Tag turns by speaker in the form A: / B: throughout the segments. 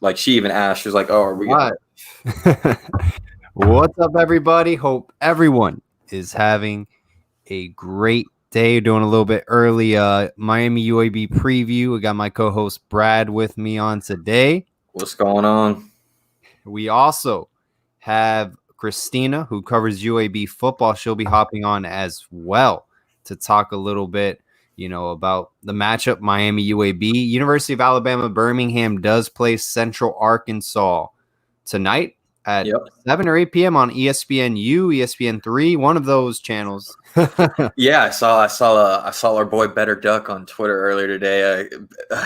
A: Like she even asked, she was like, "Oh, are we gonna?"
B: What? What's up, everybody? Hope everyone is having a great day. Doing a little bit early Miami UAB preview. We got my co-host Brad with me on today.
A: What's going on?
B: We also have Christina, who covers UAB football. She'll be hopping on as well to talk a little bit, about the matchup Miami UAB. University of Alabama Birmingham does play Central Arkansas tonight at 7 or 8 p.m. on ESPNU, ESPN3, one of those channels.
A: Yeah, I saw our boy Better Duck on Twitter earlier today,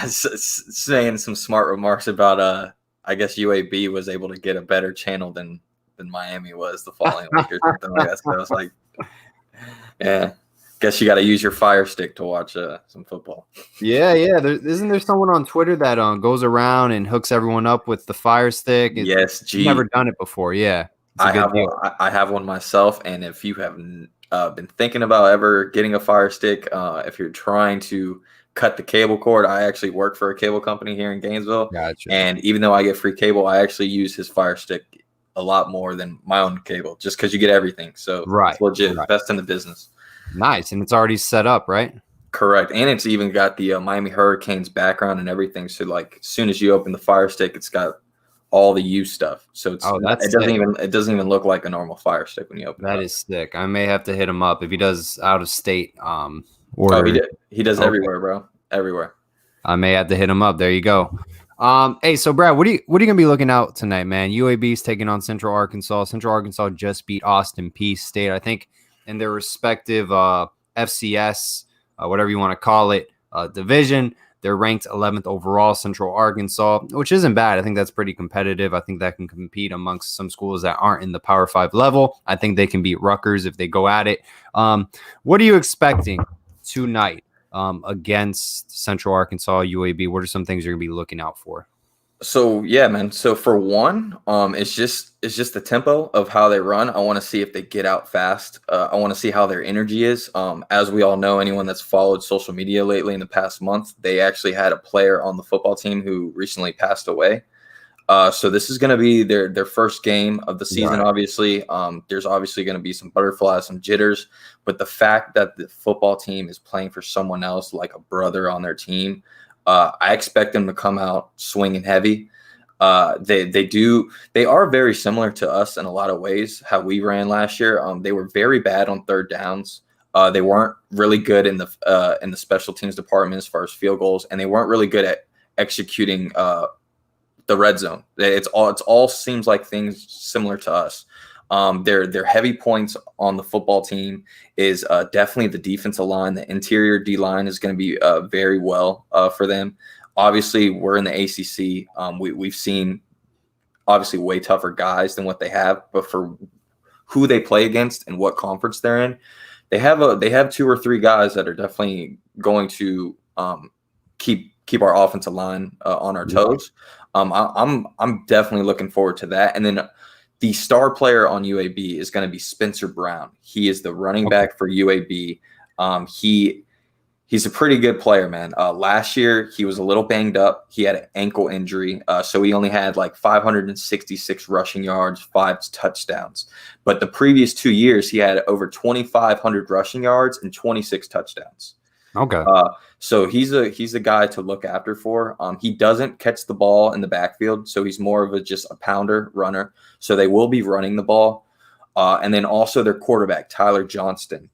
A: saying some smart remarks about I guess UAB was able to get a better channel than Miami was the following week or something like that. So I was like, yeah, guess you got to use your Fire Stick to watch some football.
B: Yeah. Isn't there someone on Twitter that goes around and hooks everyone up with the Fire Stick?
A: Yes,
B: I've never done it before. Yeah,
A: I have one myself, and if you have been thinking about ever getting a Fire Stick, if you're trying to cut the cable cord, I actually work for a cable company here in Gainesville.
B: Gotcha.
A: And even though I get free cable, I actually use his Fire Stick a lot more than my own cable, just because you get everything. So it's legit, best in the business.
B: Nice, and it's already set up, right?
A: Correct, and it's even got the Miami Hurricanes background and everything. So like, as soon as you open the Fire Stick, it's got all the U stuff. So it doesn't even look like a normal Fire Stick when you open it.
B: That is sick. I may have to hit him up if he does out of state
A: order. He does everywhere, bro. Everywhere.
B: I may have to hit him up. There you go. Hey, so Brad, what are you gonna be looking out tonight, man? UAB's taking on Central Arkansas. Central Arkansas just beat Austin Peay State, I think, in their respective FCS, whatever you want to call it, division. They're ranked 11th overall, Central Arkansas, which isn't bad. I think that's pretty competitive. I think that can compete amongst some schools that aren't in the Power 5 level. I think they can beat Rutgers if they go at it. What are you expecting tonight against Central Arkansas, UAB? What are some things you're going to be looking out for?
A: So yeah, man. So for one, it's just the tempo of how they run. I want to see if they get out fast. I want to see how their energy is. As we all know, anyone that's followed social media lately in the past month, they actually had a player on the football team who recently passed away. So this is going to be their first game of the season. Right. Obviously, there's obviously going to be some butterflies, some jitters, but the fact that the football team is playing for someone else, like a brother on their team. I expect them to come out swinging heavy. They are very similar to us in a lot of ways, how we ran last year. They were very bad on third downs. They weren't really good in the special teams department as far as field goals, and they weren't really good at executing the red zone. It's all seems like things similar to us. Their heavy points on the football team is definitely the defensive line. The interior D line is going to be very well for them. Obviously, we're in the ACC. We've seen obviously way tougher guys than what they have, but for who they play against and what conference they're in, they have 2 or 3 guys that are definitely going to keep our offensive line on our toes. I'm definitely looking forward to that, and then. The star player on UAB is going to be Spencer Brown. He is the running back for UAB. He's a pretty good player, man. Last year, he was a little banged up. He had an ankle injury, so he only had like 566 rushing yards, 5 touchdowns. But the previous 2 years, he had over 2,500 rushing yards and 26 touchdowns.
B: Okay.
A: So he's a guy to look after for. He doesn't catch the ball in the backfield, so he's more of just a pounder runner. So they will be running the ball. And then also their quarterback, Tyler Johnston.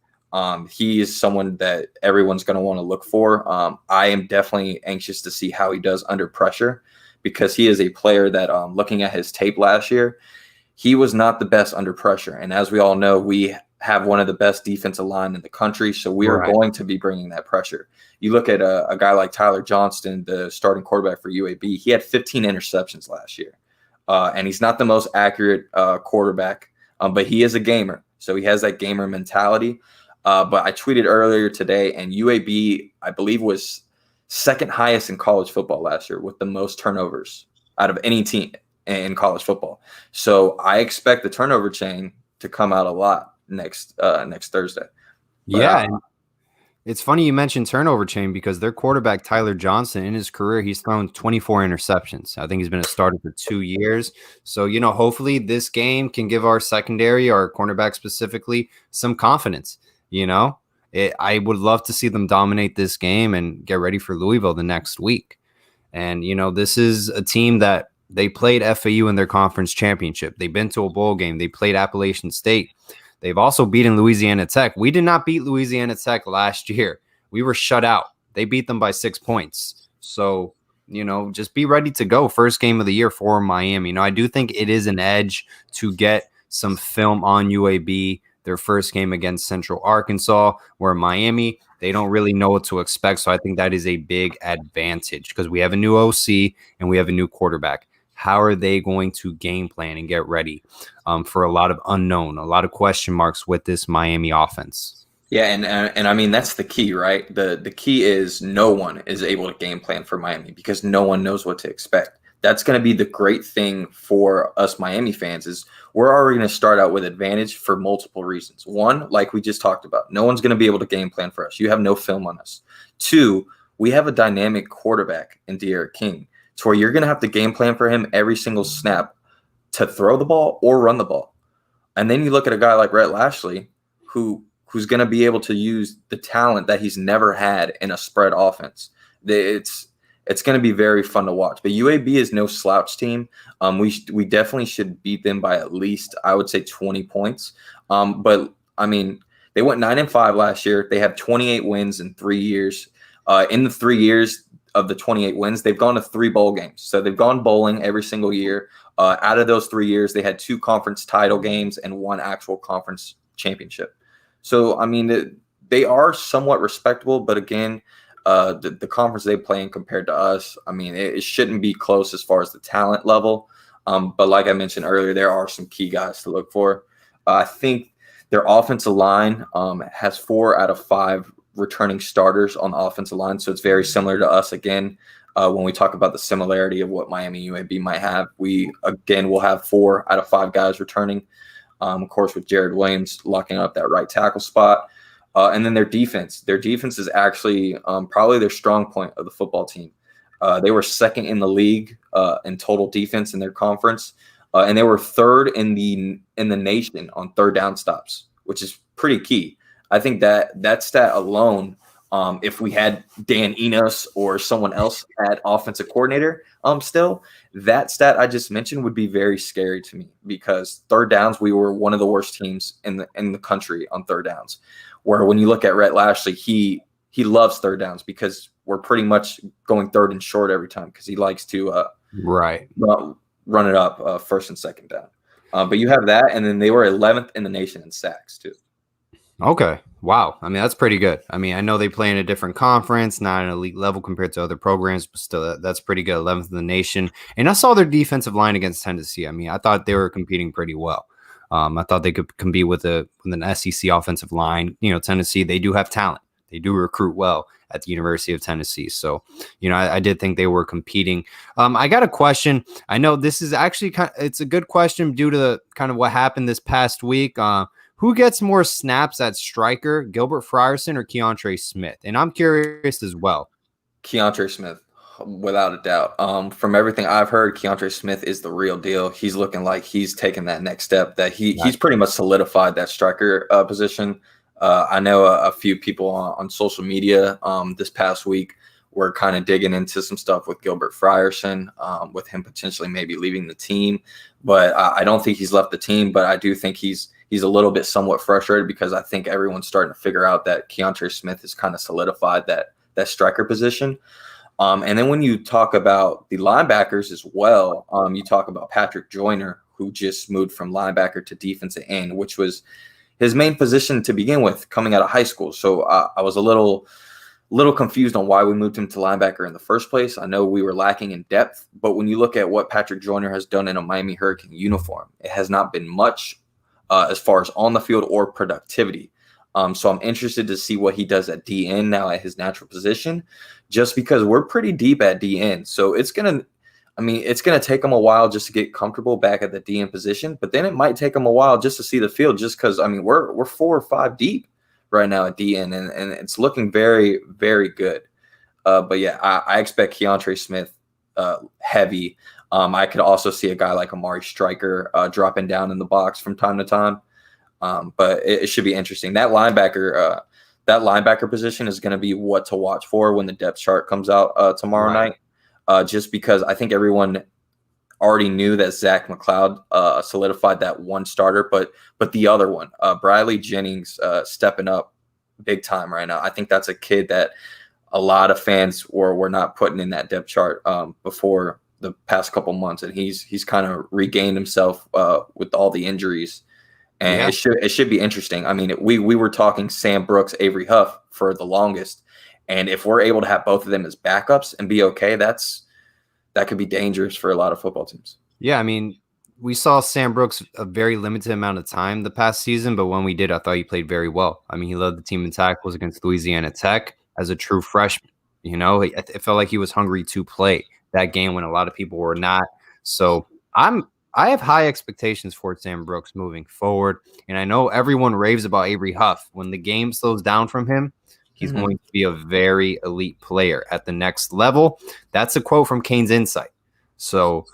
A: He is someone that everyone's going to want to look for. I am definitely anxious to see how he does under pressure because he is a player that, looking at his tape last year, he was not the best under pressure. And as we all know, we have one of the best defensive line in the country, so we are going to be bringing that pressure. You look at a guy like Tyler Johnston, the starting quarterback for UAB, he had 15 interceptions last year. And he's not the most accurate quarterback, but he is a gamer, so he has that gamer mentality. But I tweeted earlier today, and UAB, I believe, was second highest in college football last year with the most turnovers out of any team in college football. So I expect the turnover chain to come out a lot next Thursday.
B: But, It's funny you mentioned turnover chain because their quarterback, Tyler Johnson, in his career, he's thrown 24 interceptions. I think he's been a starter for 2 years. So, hopefully this game can give our secondary, our cornerback specifically, some confidence. I would love to see them dominate this game and get ready for Louisville the next week. And, this is a team that they played FAU in their conference championship. They've been to a bowl game. They played Appalachian State. They've also beaten Louisiana Tech. We did not beat Louisiana Tech last year. We were shut out. They beat them by 6 points. So, just be ready to go. First game of the year for Miami. I do think it is an edge to get some film on UAB, their first game against Central Arkansas, where Miami, they don't really know what to expect. So I think that is a big advantage because we have a new OC and we have a new quarterback. How are they going to game plan and get ready for a lot of unknown, a lot of question marks with this Miami offense?
A: Yeah, and I mean that's the key, right? The key is no one is able to game plan for Miami because no one knows what to expect. That's going to be the great thing for us Miami fans is we're already going to start out with advantage for multiple reasons. One, like we just talked about, no one's going to be able to game plan for us. You have no film on us. Two, we have a dynamic quarterback in De'Aaron King. To where you're going to have to game plan for him every single snap to throw the ball or run the ball. And then you look at a guy like Rhett Lashley, who's going to be able to use the talent that he's never had in a spread offense. It's going to be very fun to watch. But UAB is no slouch team. We definitely should beat them by at least, I would say, 20 points. But, I mean, they went 9-5 last year. They have 28 wins in 3 years. In the 3 years of the 28 wins, they've gone to 3 bowl games. So they've gone bowling every single year. Out of those 3 years, they had 2 conference title games and 1 actual conference championship. So, I mean, they are somewhat respectable, but again, the conference they play in compared to us, I mean, it shouldn't be close as far as the talent level. But like I mentioned earlier, there are some key guys to look for. I think their offensive line has 4 out of 5 returning starters on the offensive line. So it's very similar to us again. When we talk about the similarity of what Miami UAB might have, we again will have 4 out of 5 guys returning. Of course, with Jared Williams locking up that right tackle spot. And then their defense. Their defense is actually probably their strong point of the football team. They were second in the league in total defense in their conference. And they were third in the nation on third down stops, which is pretty key. I think that stat alone, if we had Dan Enos or someone else at offensive coordinator still, that stat I just mentioned would be very scary to me because third downs, we were one of the worst teams in the country on third downs. Where when you look at Rhett Lashley, he loves third downs because we're pretty much going third and short every time because he likes to run it up first and second down. But you have that, and then they were 11th in the nation in sacks too.
B: Okay. Wow. I mean, that's pretty good. I mean, I know they play in a different conference, not an elite level compared to other programs, but still, that's pretty good. 11th in the nation. And I saw their defensive line against Tennessee. I mean, I thought they were competing pretty well. I thought they could compete with an SEC offensive line. Tennessee, they do have talent. They do recruit well at the University of Tennessee. So, I did think they were competing. I got a question. I know this is actually it's a good question due to the kind of what happened this past week. Who gets more snaps at striker, Gilbert Frierson or Keontre Smith? And I'm curious as well.
A: Keontre Smith, without a doubt. From everything I've heard, Keontre Smith is the real deal. He's looking like he's taken that next step, that he's pretty much solidified that striker position. I know a few people on social media this past week were kind of digging into some stuff with Gilbert Frierson, with him potentially maybe leaving the team. But I don't think he's left the team, but I do think he's a little bit somewhat frustrated because I think everyone's starting to figure out that Keontre Smith has kind of solidified that striker position. And then when you talk about the linebackers as well, you talk about Patrick Joyner, who just moved from linebacker to defensive end, which was his main position to begin with coming out of high school. So I was a little confused on why we moved him to linebacker in the first place. I know we were lacking in depth, but when you look at what Patrick Joyner has done in a Miami Hurricane uniform, it has not been much as far as on the field or productivity. So I'm interested to see what he does at DN now at his natural position, just because we're pretty deep at DN. So it's gonna take him a while just to get comfortable back at the DN position, but then it might take him a while just to see the field, just because we're 4 or 5 deep right now at the end, and it's looking very, very good. But yeah, I expect Keontre Smith heavy. I could also see a guy like Amari Stryker dropping down in the box from time to time. But it should be interesting. That linebacker position is going to be what to watch for when the depth chart comes out tomorrow night. Just because I think everyone already knew that Zach McLeod solidified that one starter, but the other one, Bradley Jennings, stepping up big time right now. I think that's a kid that a lot of fans were not putting in that depth chart before the past couple months, and he's kind of regained himself with all the injuries. And it should be interesting. I mean, we were talking Sam Brooks, Avery Huff for the longest, and if we're able to have both of them as backups and be okay, that could be dangerous for a lot of football teams.
B: Yeah, I mean, we saw Sam Brooks a very limited amount of time the past season, but when we did, I thought he played very well. I mean, he led the team in tackles against Louisiana Tech as a true freshman. You know, it felt like he was hungry to play that game when a lot of people were not. So I have high expectations for Sam Brooks moving forward. And I know everyone raves about Avery Huff. When the game slows down from him, he's going to be a very elite player at the next level. That's a quote from Kane's Insight. So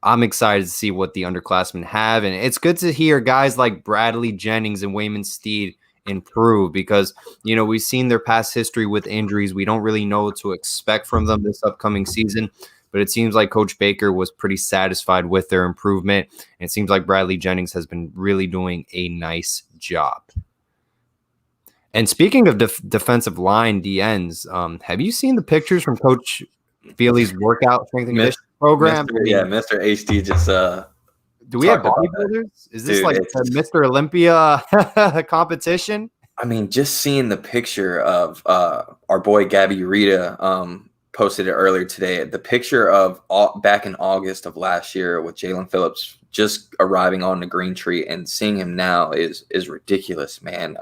B: I'm excited to see what the underclassmen have. And it's good to hear guys like Bradley Jennings and Wayman Steed improve because, you know, we've seen their past history with injuries. We don't really know what to expect from them this upcoming season. But it seems like Coach Baker was pretty satisfied with their improvement. And it seems like Bradley Jennings has been really doing a nice job. And speaking of defensive line DNs, have you seen the pictures from Coach Feely's workout strength and conditioning program?
A: Mr. HD just
B: do we have bodybuilders? Is this like a Mr. Olympia competition?
A: I mean, just seeing the picture of our boy Gabby Rita posted it earlier today. The picture of back in August of last year with Jalen Phillips just arriving on the green tree and seeing him now is ridiculous, man.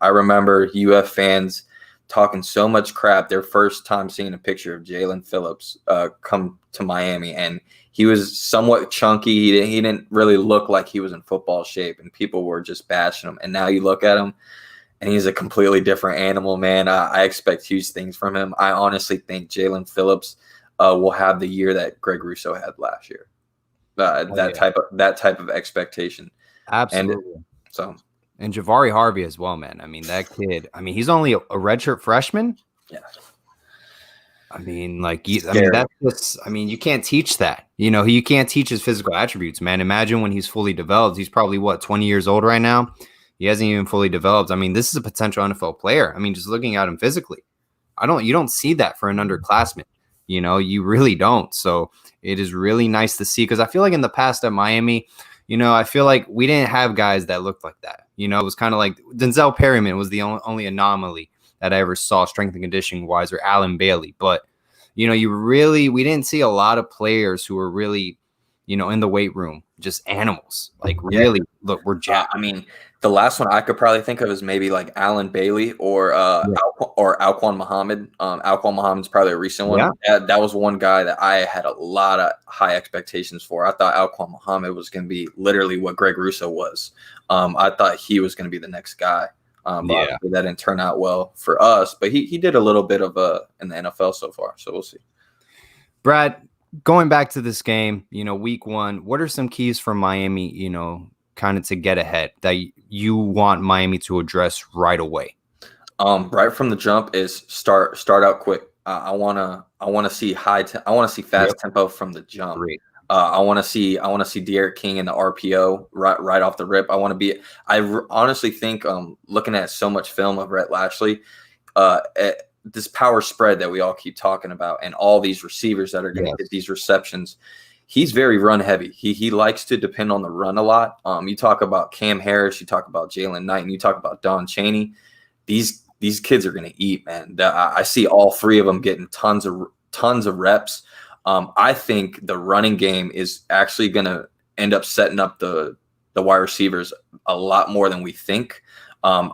A: I remember UF fans talking so much crap their first time seeing a picture of Jalen Phillips come to Miami, and he was somewhat chunky. He didn't really look like he was in football shape, and people were just bashing him. And now you look at him, and he's a completely different animal, man. I expect huge things from him. I honestly think Jalen Phillips will have the year that Greg Russo had last year. That type of expectation.
B: Absolutely.
A: And
B: Jahvari Harvey as well, man. I mean, that kid. I mean, he's only a redshirt freshman.
A: Yeah.
B: I mean, that's just. I mean, you can't teach that. You know, you can't teach his physical attributes, man. Imagine when he's fully developed. He's probably 20 years old right now. He hasn't even fully developed. I mean, this is a potential NFL player. I mean, just looking at him physically, you don't see that for an underclassman. You know, you really don't. So it is really nice to see because I feel like in the past at Miami, you know, I feel like we didn't have guys that looked like that. You know, it was kind of like Denzel Perryman was the only anomaly that I ever saw strength and conditioning wise, or Alan Bailey. But, you know, we didn't see a lot of players who were really, you know, in the weight room, just animals. Like really, look, we're jacked.
A: I mean, the last one I could probably think of is maybe like Alan Bailey or Alquan Muhammad. Alquan Muhammad's probably a recent one.
B: Yeah.
A: That was one guy that I had a lot of high expectations for. I thought Alquan Muhammad was going to be literally what Greg Russo was. I thought he was going to be the next guy. That didn't turn out well for us, but he did a little bit of in the NFL so far. So we'll see.
B: Brad, going back to this game, you know, week one, what are some keys for Miami, you know, kind of to get ahead that you want Miami to address right away?
A: Right from the jump is start out quick. I want to see I want to see fast tempo from the jump.
B: Great.
A: I want to see De'Aaron King in the RPO right off the rip. I honestly think looking at so much film of Rhett Lashley, this power spread that we all keep talking about, and all these receivers that are going to get these receptions. He's very run heavy. He likes to depend on the run a lot. You talk about Cam Harris, you talk about Jalen Knight, and you talk about Don Chaney. These kids are going to eat, man. I see all three of them getting tons of reps. I think the running game is actually going to end up setting up the wide receivers a lot more than we think.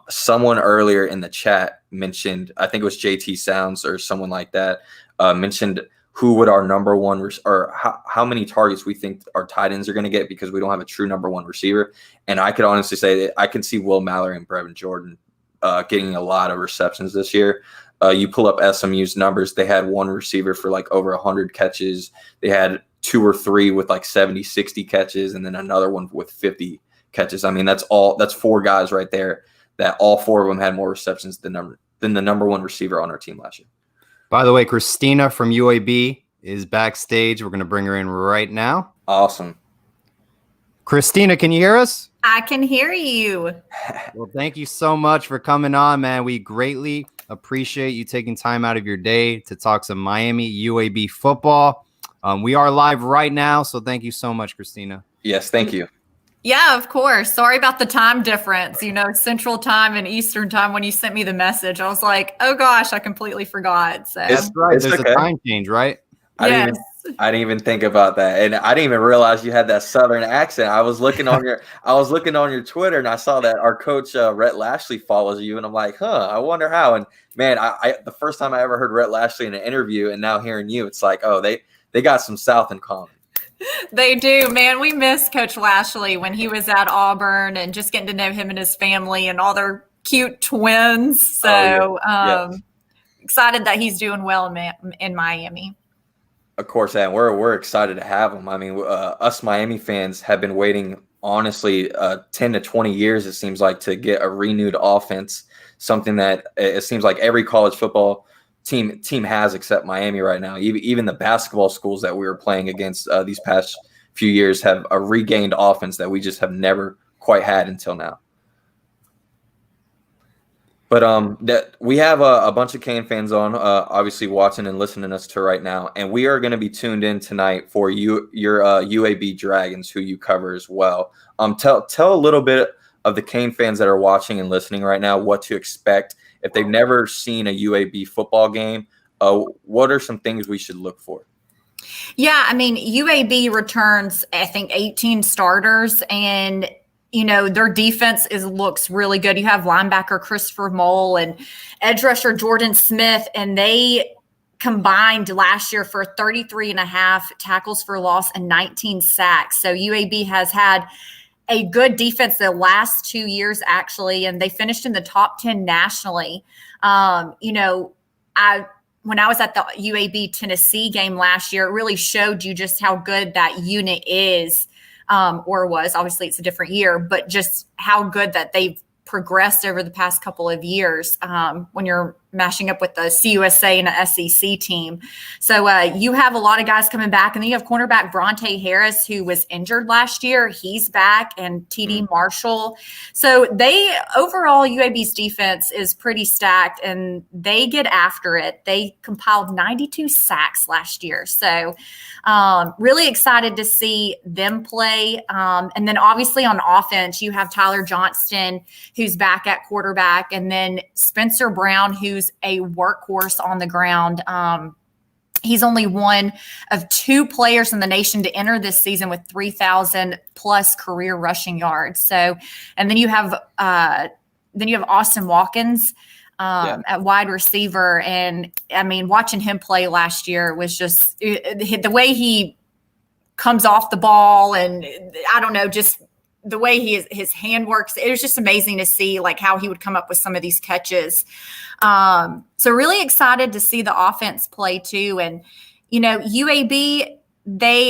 A: Someone earlier in the chat mentioned, I think it was JT Sounds or someone like that, mentioned who would our number one or how many targets we think our tight ends are going to get because we don't have a true number one receiver. And I could honestly say that I can see Will Mallory and Brevin Jordan getting a lot of receptions this year. You pull up SMU's numbers, they had one receiver for like over 100 catches. They had 2 or 3 with like 70, 60 catches, and then another one with 50 catches. I mean, that's 4 guys right there that all 4 of them had more receptions than the number 1 receiver on our team last year.
B: By the way, Christina from UAB is backstage. We're going to bring her in right now.
A: Awesome.
B: Christina, can you hear us?
C: I can hear you.
B: Well, thank you so much for coming on, man. We greatly appreciate you taking time out of your day to talk some Miami UAB football. We are live right now, so thank you so much, Christina.
A: Yes, thank you.
C: Yeah, of course. Sorry about the time difference, Central Time and Eastern Time when you sent me the message. I was like, oh gosh, I completely forgot. So
B: That's right. There's a time change, right?
A: I didn't even think about that, and I didn't even realize you had that Southern accent. I was looking on your Twitter, and I saw that our coach Rhett Lashley follows you, and I'm like, I wonder how. And man, I the first time I ever heard Rhett Lashley in an interview, and now hearing you, it's like, oh, they got some South in common.
C: They do, man. We miss Coach Lashley when he was at Auburn, and just getting to know him and his family and all their cute twins. So excited that he's doing well in Miami.
A: Of course, and we're excited to have him. I mean, us Miami fans have been waiting, honestly, 10 to 20 years, it seems like, to get a renewed offense, something that it seems like every college football team has except Miami right now. Even the basketball schools that we were playing against these past few years have a regained offense that we just have never quite had until now. But that we have a bunch of Cane fans on, obviously watching and listening to us right now, and we are going to be tuned in tonight for your UAB Dragons, who you cover as well. Tell a little bit of the Cane fans that are watching and listening right now what to expect if they've never seen a UAB football game. What are some things we should look for?
C: Yeah, I mean, UAB returns, I think, 18 starters, and their defense looks really good. You have linebacker Christopher Mole and edge rusher Jordan Smith, and they combined last year for 33.5 tackles for loss and 19 sacks. So UAB has had a good defense the last 2 years, actually, and they finished in the top 10 nationally. When I was at the UAB Tennessee game last year, it really showed you just how good that unit is. Or was. Obviously, it's a different year, but just how good that they've progressed over the past couple of years when you're mashing up with the CUSA and a SEC team. So you have a lot of guys coming back, and then you have cornerback Bronte Harris, who was injured last year. He's back, and TD Marshall. So overall, UAB's defense is pretty stacked, and they get after it. They compiled 92 sacks last year. So really excited to see them play. And then obviously on offense, you have Tyler Johnston, who's back at quarterback, and then Spencer Brown, who's a workhorse on the ground. He's only one of 2 players in the nation to enter this season with 3,000 plus career rushing yards. So, and then you have Austin Watkins at wide receiver. And I mean, watching him play last year was just the way he comes off the ball, and I don't know, just the way his hand works. It was just amazing to see like how he would come up with some of these catches. So really excited to see the offense play too. And, UAB,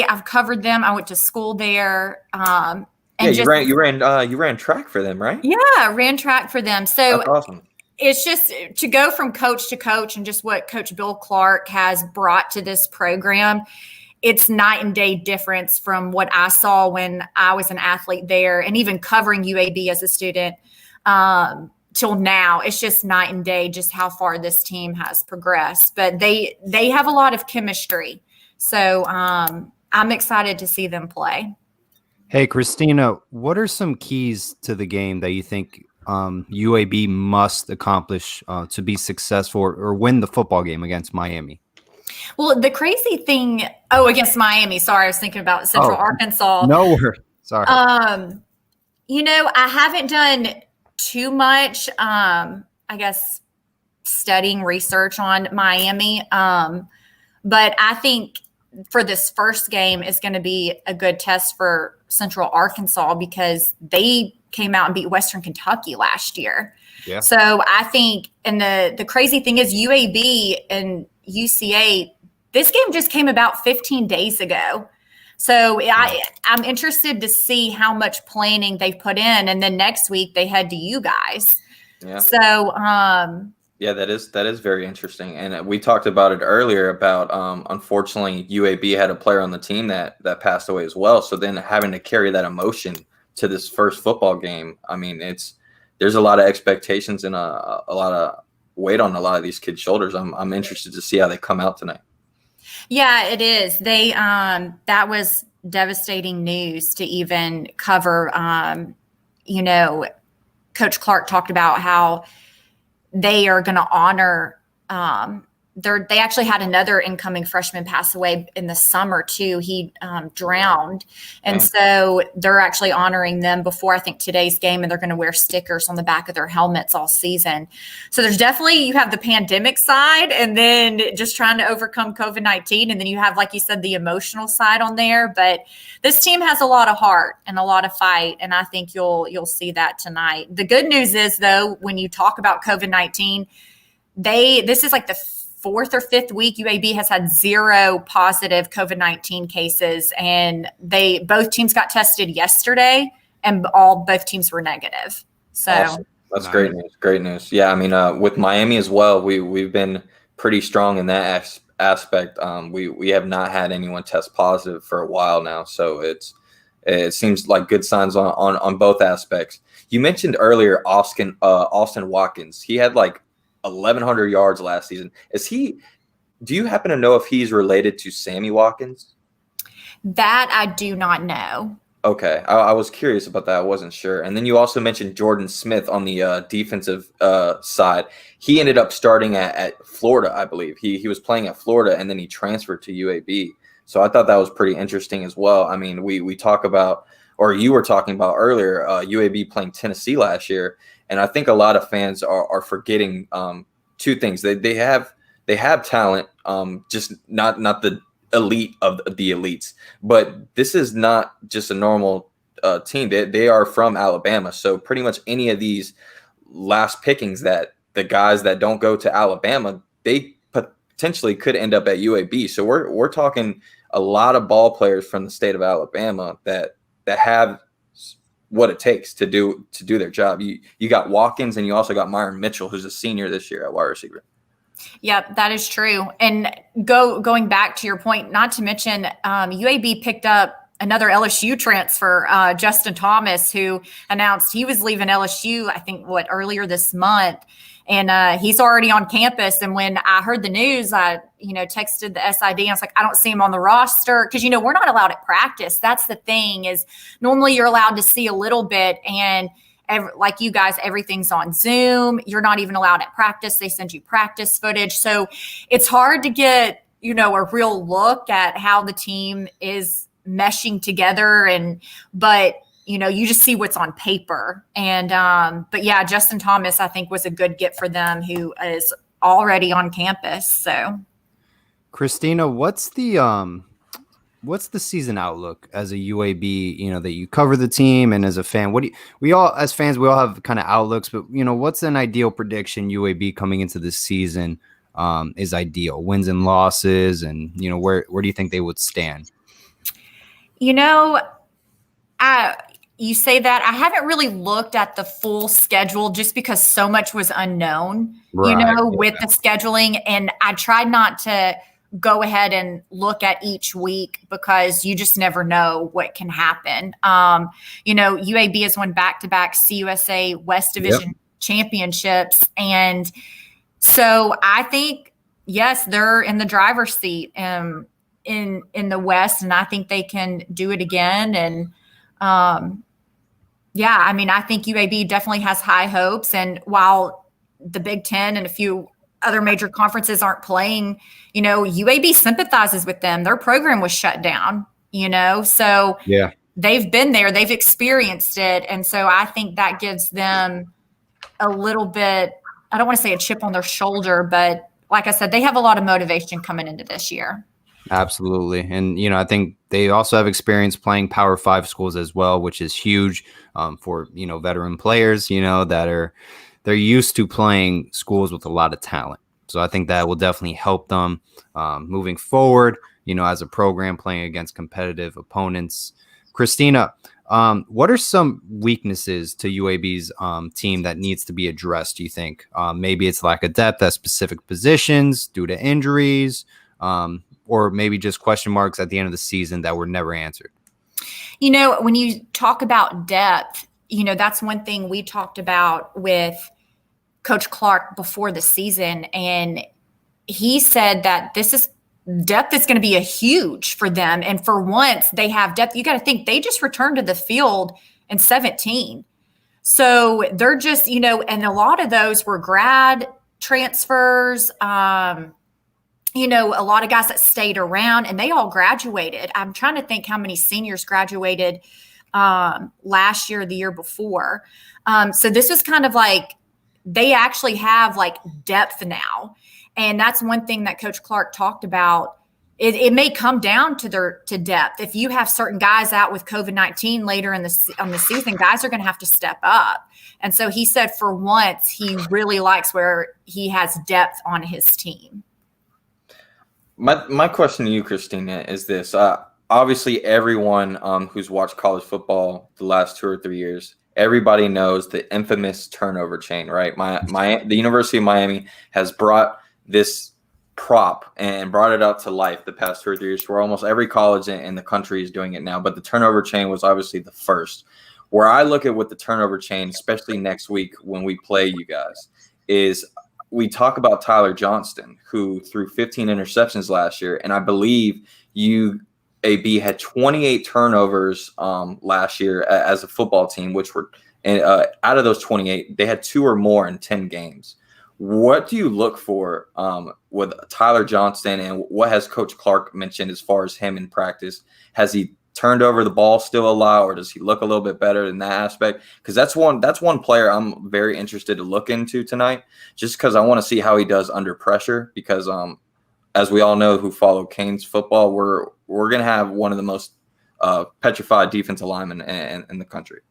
C: I've covered them. I went to school there. And
A: you ran track for them, right?
C: Yeah, I ran track for them. So
A: that's awesome.
C: It's just to go from coach to coach, and just what Coach Bill Clark has brought to this program. It's night and day difference from what I saw when I was an athlete there, and even covering UAB as a student till now. It's just night and day just how far this team has progressed. But they have a lot of chemistry. So I'm excited to see them play.
B: Hey, Christina, what are some keys to the game that you think UAB must accomplish to be successful or win the football game against Miami?
C: Well, the crazy thing, against Miami. Sorry, I was thinking about Central Arkansas.
B: No worries. Sorry.
C: I haven't done too much, I guess, studying research on Miami. But I think for this first game is going to be a good test for Central Arkansas, because they came out and beat Western Kentucky last year.
B: Yeah.
C: So I think, and the crazy thing is UAB and UCA, this game just came about 15 days ago. So I'm interested to see how much planning they've put in. And then next week they head to you guys.
A: Yeah.
C: So,
A: yeah, that is very interesting. And we talked about it earlier about, unfortunately, UAB had a player on the team that passed away as well. So then having to carry that emotion to this first football game, I mean, there's a lot of expectations and a lot of weight on a lot of these kids' shoulders. I'm interested to see how they come out tonight.
C: Yeah, it is. They that was devastating news to even cover. Coach Clark talked about how they are going to honor they actually had another incoming freshman pass away in the summer too. He drowned. And so they're actually honoring them before, I think, today's game, and they're going to wear stickers on the back of their helmets all season. So there's definitely, you have the pandemic side and then just trying to overcome COVID-19. And then you have, like you said, the emotional side on there. But this team has a lot of heart and a lot of fight. And I think you'll see that tonight. The good news is, though, when you talk about COVID-19, this is like the fourth or fifth week UAB has had 0 positive COVID-19 cases, and both teams got tested yesterday, and both teams were negative. So
A: awesome. That's great news. Great news. Yeah, I mean, with Miami as well, we've been pretty strong in that aspect. We have not had anyone test positive for a while now, so it seems like good signs on both aspects. You mentioned earlier Austin Watkins. He had like 1,100 yards last season. Do you happen to know if he's related to Sammy Watkins?
C: That I do not know.
A: Okay. I was curious about that. I wasn't sure. And then you also mentioned Jordan Smith on the defensive side. He ended up starting at Florida, I believe. He was playing at Florida, and then he transferred to UAB. So I thought that was pretty interesting as well. I mean, we talk about, or you were talking about earlier, UAB playing Tennessee last year. And I think a lot of fans are forgetting two things. They have talent, just not the elite of the elites. But this is not just a normal team. They are from Alabama. So pretty much any of these last pickings that the guys that don't go to Alabama, they potentially could end up at UAB. So we're talking a lot of ball players from the state of Alabama that have what it takes to do their job. You got Watkins, and you also got Myron Mitchell, who's a senior this year at wide receiver.
C: Yep, that is true. And going back to your point, not to mention UAB picked up another LSU transfer, Justin Thomas, who announced he was leaving LSU, I think, earlier this month. And he's already on campus. And when I heard the news, I texted the SID. I was like, I don't see him on the roster because, we're not allowed at practice. That's the thing, is normally you're allowed to see a little bit. And like you guys, everything's on Zoom. You're not even allowed at practice. They send you practice footage. So it's hard to get, a real look at how the team is meshing together. But you just see what's on paper. And, but yeah, Justin Thomas, I think, was a good get for them, who is already on campus. So
B: Christina, what's the season outlook as a UAB, that you cover the team, and as a fan, we all have kind of outlooks, but what's an ideal prediction UAB coming into this season is ideal, wins and losses, and where do you think they would stand?
C: You say that. I haven't really looked at the full schedule just because so much was unknown, with the scheduling. And I tried not to go ahead and look at each week because you just never know what can happen. UAB has won back-to-back CUSA West Division championships. And so I think, yes, they're in the driver's seat in the West, and I think they can do it again. And, I think UAB definitely has high hopes. And while the Big Ten and a few other major conferences aren't playing, UAB sympathizes with them. Their program was shut down, so they've been there, they've experienced it. And so I think that gives them a little bit, I don't want to say a chip on their shoulder, but like I said, they have a lot of motivation coming into this year.
B: Absolutely. And, I think they also have experience playing Power 5 schools as well, which is huge for, veteran players, they're used to playing schools with a lot of talent. So I think that will definitely help them moving forward, as a program playing against competitive opponents. Christina, what are some weaknesses to UAB's team that needs to be addressed, do you think? Maybe it's lack of depth at specific positions due to injuries, or maybe just question marks at the end of the season that were never answered.
C: When you talk about depth, that's one thing we talked about with Coach Clark before the season. And he said that depth is going to be a huge for them. And for once they have depth, you got to think they just returned to the field in 17. So they're just, and a lot of those were grad transfers, a lot of guys that stayed around and they all graduated. I'm trying to think how many seniors graduated last year, the year before. So this was kind of like, they actually have like depth now. And that's one thing that Coach Clark talked about. It may come down to depth. If you have certain guys out with COVID-19 later on the season, guys are going to have to step up. And so he said for once, he really likes where he has depth on his team.
A: My question to you, Christina, is this. Obviously, everyone who's watched college football the last 2 or 3 years, everybody knows the infamous turnover chain, right? The University of Miami has brought this prop and brought it up to life the past 2 or 3 years, where almost every college in the country is doing it now. But the turnover chain was obviously the first. Where I look at with the turnover chain, especially next week when we play you guys, is we talk about Tyler Johnston, who threw 15 interceptions last year. And I believe UAB had 28 turnovers last year as a football team, which were out of those 28, they had 2 or more in 10 games. What do you look for with Tyler Johnston, and what has Coach Clark mentioned as far as him in practice? Has he turned over the ball still a lot, or does he look a little bit better in that aspect? Because that's one player I'm very interested to look into tonight, just because I want to see how he does under pressure. Because as we all know who follow Canes football, we're going to have one of the most petrified defensive linemen in the country.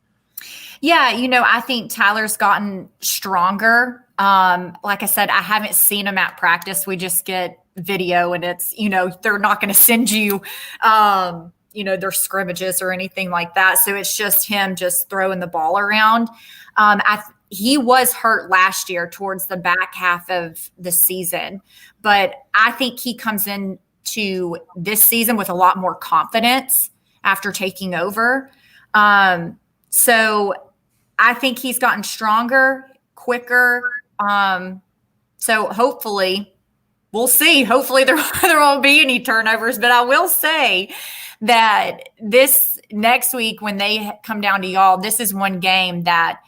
C: Yeah, I think Tyler's gotten stronger. Like I said, I haven't seen him at practice. We just get video, and it's, they're not going to send you, their scrimmages or anything like that. So it's just him just throwing the ball around. He was hurt last year towards the back half of the season, but I think he comes into this season with a lot more confidence after taking over. So I think he's gotten stronger, quicker. So hopefully we'll see. Hopefully there won't be any turnovers, but I will say that this next week when they come down to y'all, this is one game that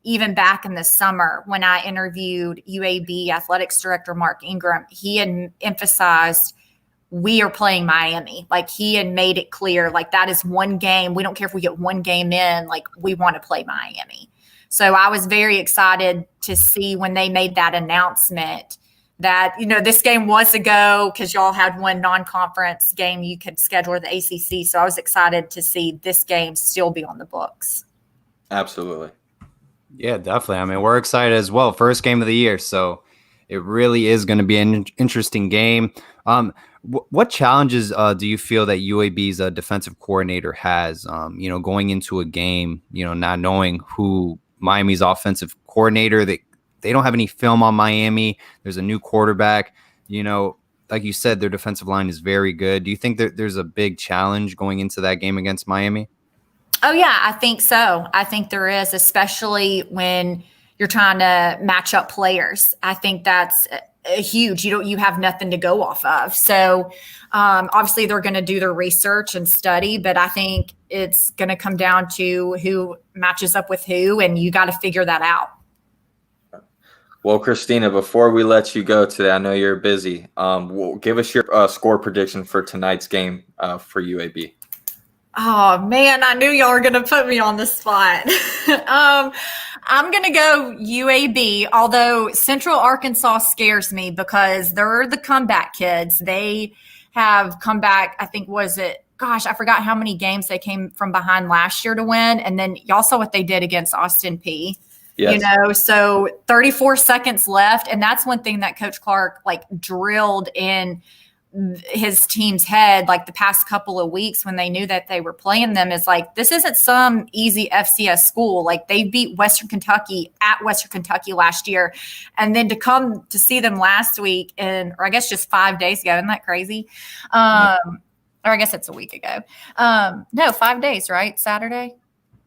C: even back in the summer when I interviewed UAB athletics director Mark Ingram, he had emphasized we are playing Miami. Like he had made it clear, like that is one game. We don't care if we get one game in, like we want to play Miami. So I was very excited to see when they made that announcement that, this game was a go because y'all had one non-conference game you could schedule at the ACC. So I was excited to see this game still be on the books.
A: Absolutely.
B: Yeah, definitely. I mean, we're excited as well. First game of the year. So it really is going to be an interesting game. What challenges do you feel that UAB's defensive coordinator has, going into a game, not knowing who Miami's offensive coordinator, they don't have any film on Miami. There's a new quarterback, like you said, their defensive line is very good. Do you think that there's a big challenge going into that game against Miami?
C: Oh, yeah, I think so. I think there is, especially when you're trying to match up players. I think that's huge. You have nothing to go off of. So obviously they're going to do their research and study, but I think it's going to come down to who matches up with who, and you got to figure that out.
A: Well, Christina, before we let you go today, I know you're busy. Give us your score prediction for tonight's game for UAB.
C: Oh, man, I knew y'all were going to put me on the spot. I'm going to go UAB, although Central Arkansas scares me because they're the comeback kids. They have come back, I think, was it gosh, I forgot how many games they came from behind last year to win. And then y'all saw what they did against Austin P. Yes. So 34 seconds left. And that's one thing that Coach Clark drilled in his team's head the past couple of weeks when they knew that they were playing them is this isn't some easy FCS school. They beat Western Kentucky at Western Kentucky last year. And then to come to see them last week or I guess just 5 days ago. Isn't that crazy? Or I guess it's a week ago. No, 5 days, right? Saturday.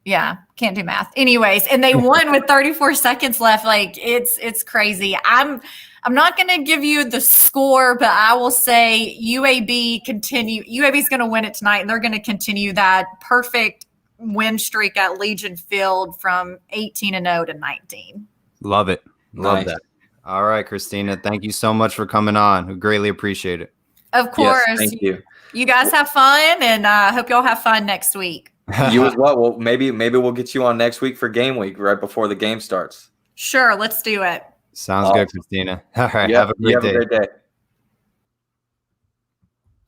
C: Yeah, can't do math. Anyways, and they won with 34 seconds left. It's crazy. I'm not going to give you the score, but I will say UAB is going to win it tonight, and they're going to continue that perfect win streak at Legion Field from 18-0 to 19.
B: Love it. Love that. All right, Christina, thank you so much for coming on. We greatly appreciate it.
C: Of course.
A: Yes, thank you.
C: You guys have fun, and I hope y'all have fun next week.
A: You as well. Well, maybe we'll get you on next week for game week right before the game starts.
C: Sure, let's do it.
B: Sounds good, Christina. All right, have a great day.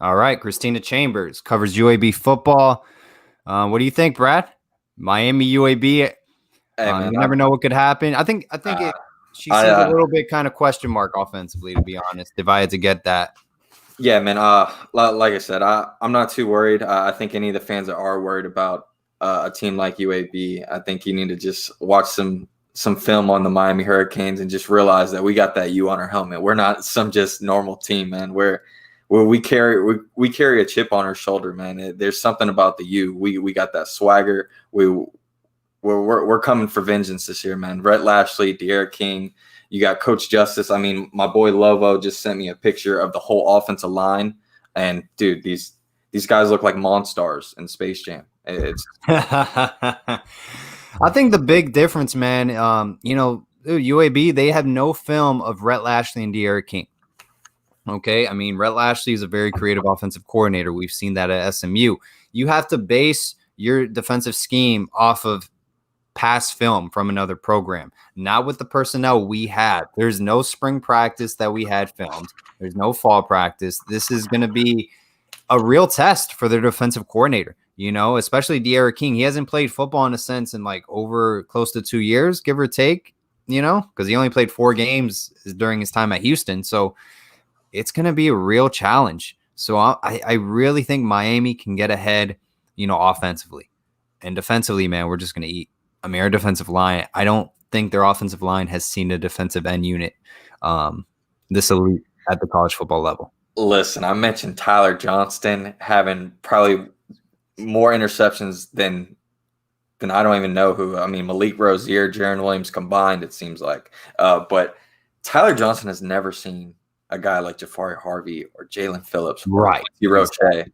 B: All right, Christina Chambers covers UAB football. What do you think, Brad? Miami UAB. You never know what could happen. I think she seems a little bit kind of question mark offensively, to be honest. If I had to get that.
A: Yeah, man. Like I said, I'm not too worried. I think any of the fans that are worried about a team like UAB, I think you need to just watch some film on the Miami Hurricanes and just realize that we got that U on our helmet. We're not some just normal team, man. We carry a chip on our shoulder, man. There's something about the U. We got that swagger. We're coming for vengeance this year, man. Rhett Lashley, De'Ara King. You got Coach Justice. I mean, my boy Lovo just sent me a picture of the whole offensive line, and dude, these guys look like Monstars in Space Jam. It's.
B: I think the big difference, man. UAB, they have no film of Rhett Lashley and De'Ara King. Okay, I mean, Rhett Lashley is a very creative offensive coordinator. We've seen that at SMU. You have to base your defensive scheme off of past film from another program, not with the personnel we had. There's no spring practice that we had filmed. There's no fall practice. This is going to be a real test for their defensive coordinator, especially De'Ara King. He hasn't played football in a sense in over close to 2 years, give or take, because he only played 4 games during his time at Houston. So it's going to be a real challenge. So I really think Miami can get ahead, offensively. And defensively, man, we're just going to eat. I mean, our defensive line, I don't think their offensive line has seen a defensive end unit this elite at the college football level.
A: Listen, I mentioned Tyler Johnston having probably more interceptions than I don't even know who. I mean, Malik Rozier, Jaron Williams combined, it seems like. But Tyler Johnston has never seen a guy like Jafari Harvey or Jalen Phillips or
B: right.
A: Roche.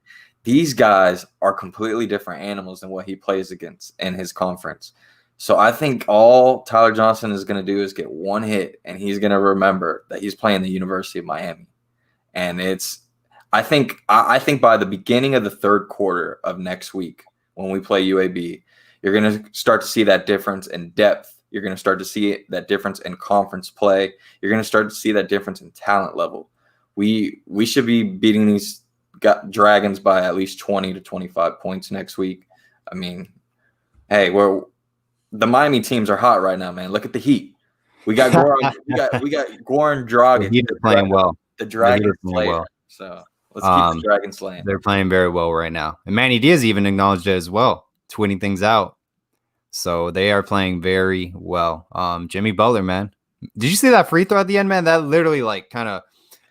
A: These guys are completely different animals than what he plays against in his conference. So I think all Tyler Johnston is going to do is get one hit, and he's going to remember that he's playing the University of Miami. And I think by the beginning of the third quarter of next week, when we play UAB, you're going to start to see that difference in depth. You're going to start to see that difference in conference play. You're going to start to see that difference in talent level. We should be beating these Dragons by at least 20 to 25 points next week. I mean, hey, the Miami teams are hot right now, man. Look at the Heat. We got Goran. we got Goran Dragic.
B: He's playing well.
A: The Dragons playing well. So let's keep the Dragons playing.
B: They're playing very well right now. And Manny Diaz even acknowledged it as well, tweeting things out. So they are playing very well. Jimmy Butler, man. Did you see that free throw at the end, man? That literally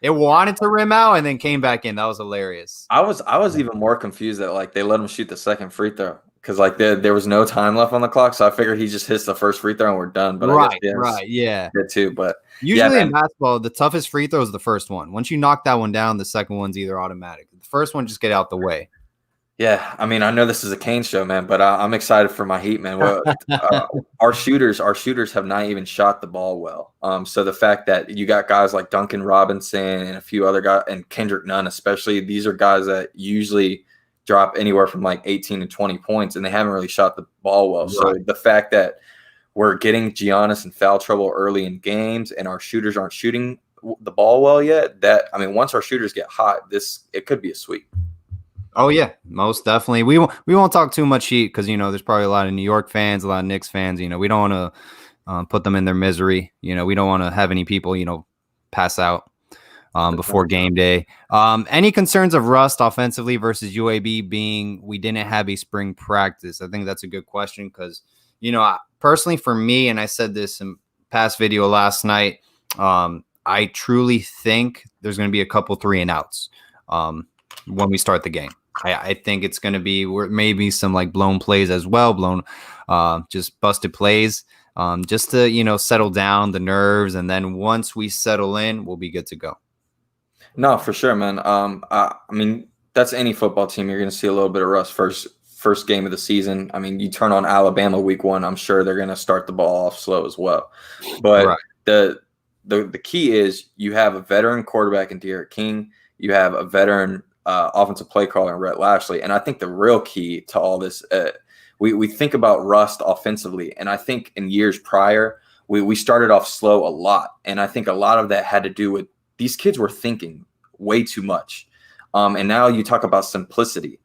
B: it wanted to rim out and then came back in. That was hilarious.
A: I was even more confused that they let him shoot the second free throw because there was no time left on the clock. So I figured he just hits the first free throw and we're done. But
B: right, yeah,
A: did too. But
B: usually in basketball, the toughest free throw is the first one. Once you knock that one down, the second one's either automatic. The first one, just get out the way.
A: Yeah, I mean, I know this is a Kane show, man, but I'm excited for my Heat, man. Our shooters have not even shot the ball well. So the fact that you got guys like Duncan Robinson and a few other guys, and Kendrick Nunn especially, these are guys that usually drop anywhere from 18 to 20 points, and they haven't really shot the ball well. Right. So the fact that we're getting Giannis in foul trouble early in games and our shooters aren't shooting the ball well yet, once our shooters get hot, it could be a sweep.
B: Oh yeah, most definitely. We won't talk too much heat because there's probably a lot of New York fans, a lot of Knicks fans. We don't want to put them in their misery. We don't want to have any people pass out before game day. Any concerns of rust offensively versus UAB being we didn't have a spring practice? I think that's a good question because personally for me, and I said this in past video last night, I truly think there's going to be a couple 3-and-outs when we start the game. I think it's going to be maybe some like blown plays as well, just busted plays, just to, settle down the nerves. And then once we settle in, we'll be good to go.
A: No, for sure, man. I mean, that's any football team. You're going to see a little bit of rust first game of the season. I mean, you turn on Alabama week 1, I'm sure they're going to start the ball off slow as well. But
B: Right.
A: The key is you have a veteran quarterback in Derek King. You have a veteran offensive play caller in Rhett Lashley. And I think the real key to all this, we think about rust offensively. And I think in years prior, we started off slow a lot. And I think a lot of that had to do with these kids were thinking way too much. And now you talk about simplicity.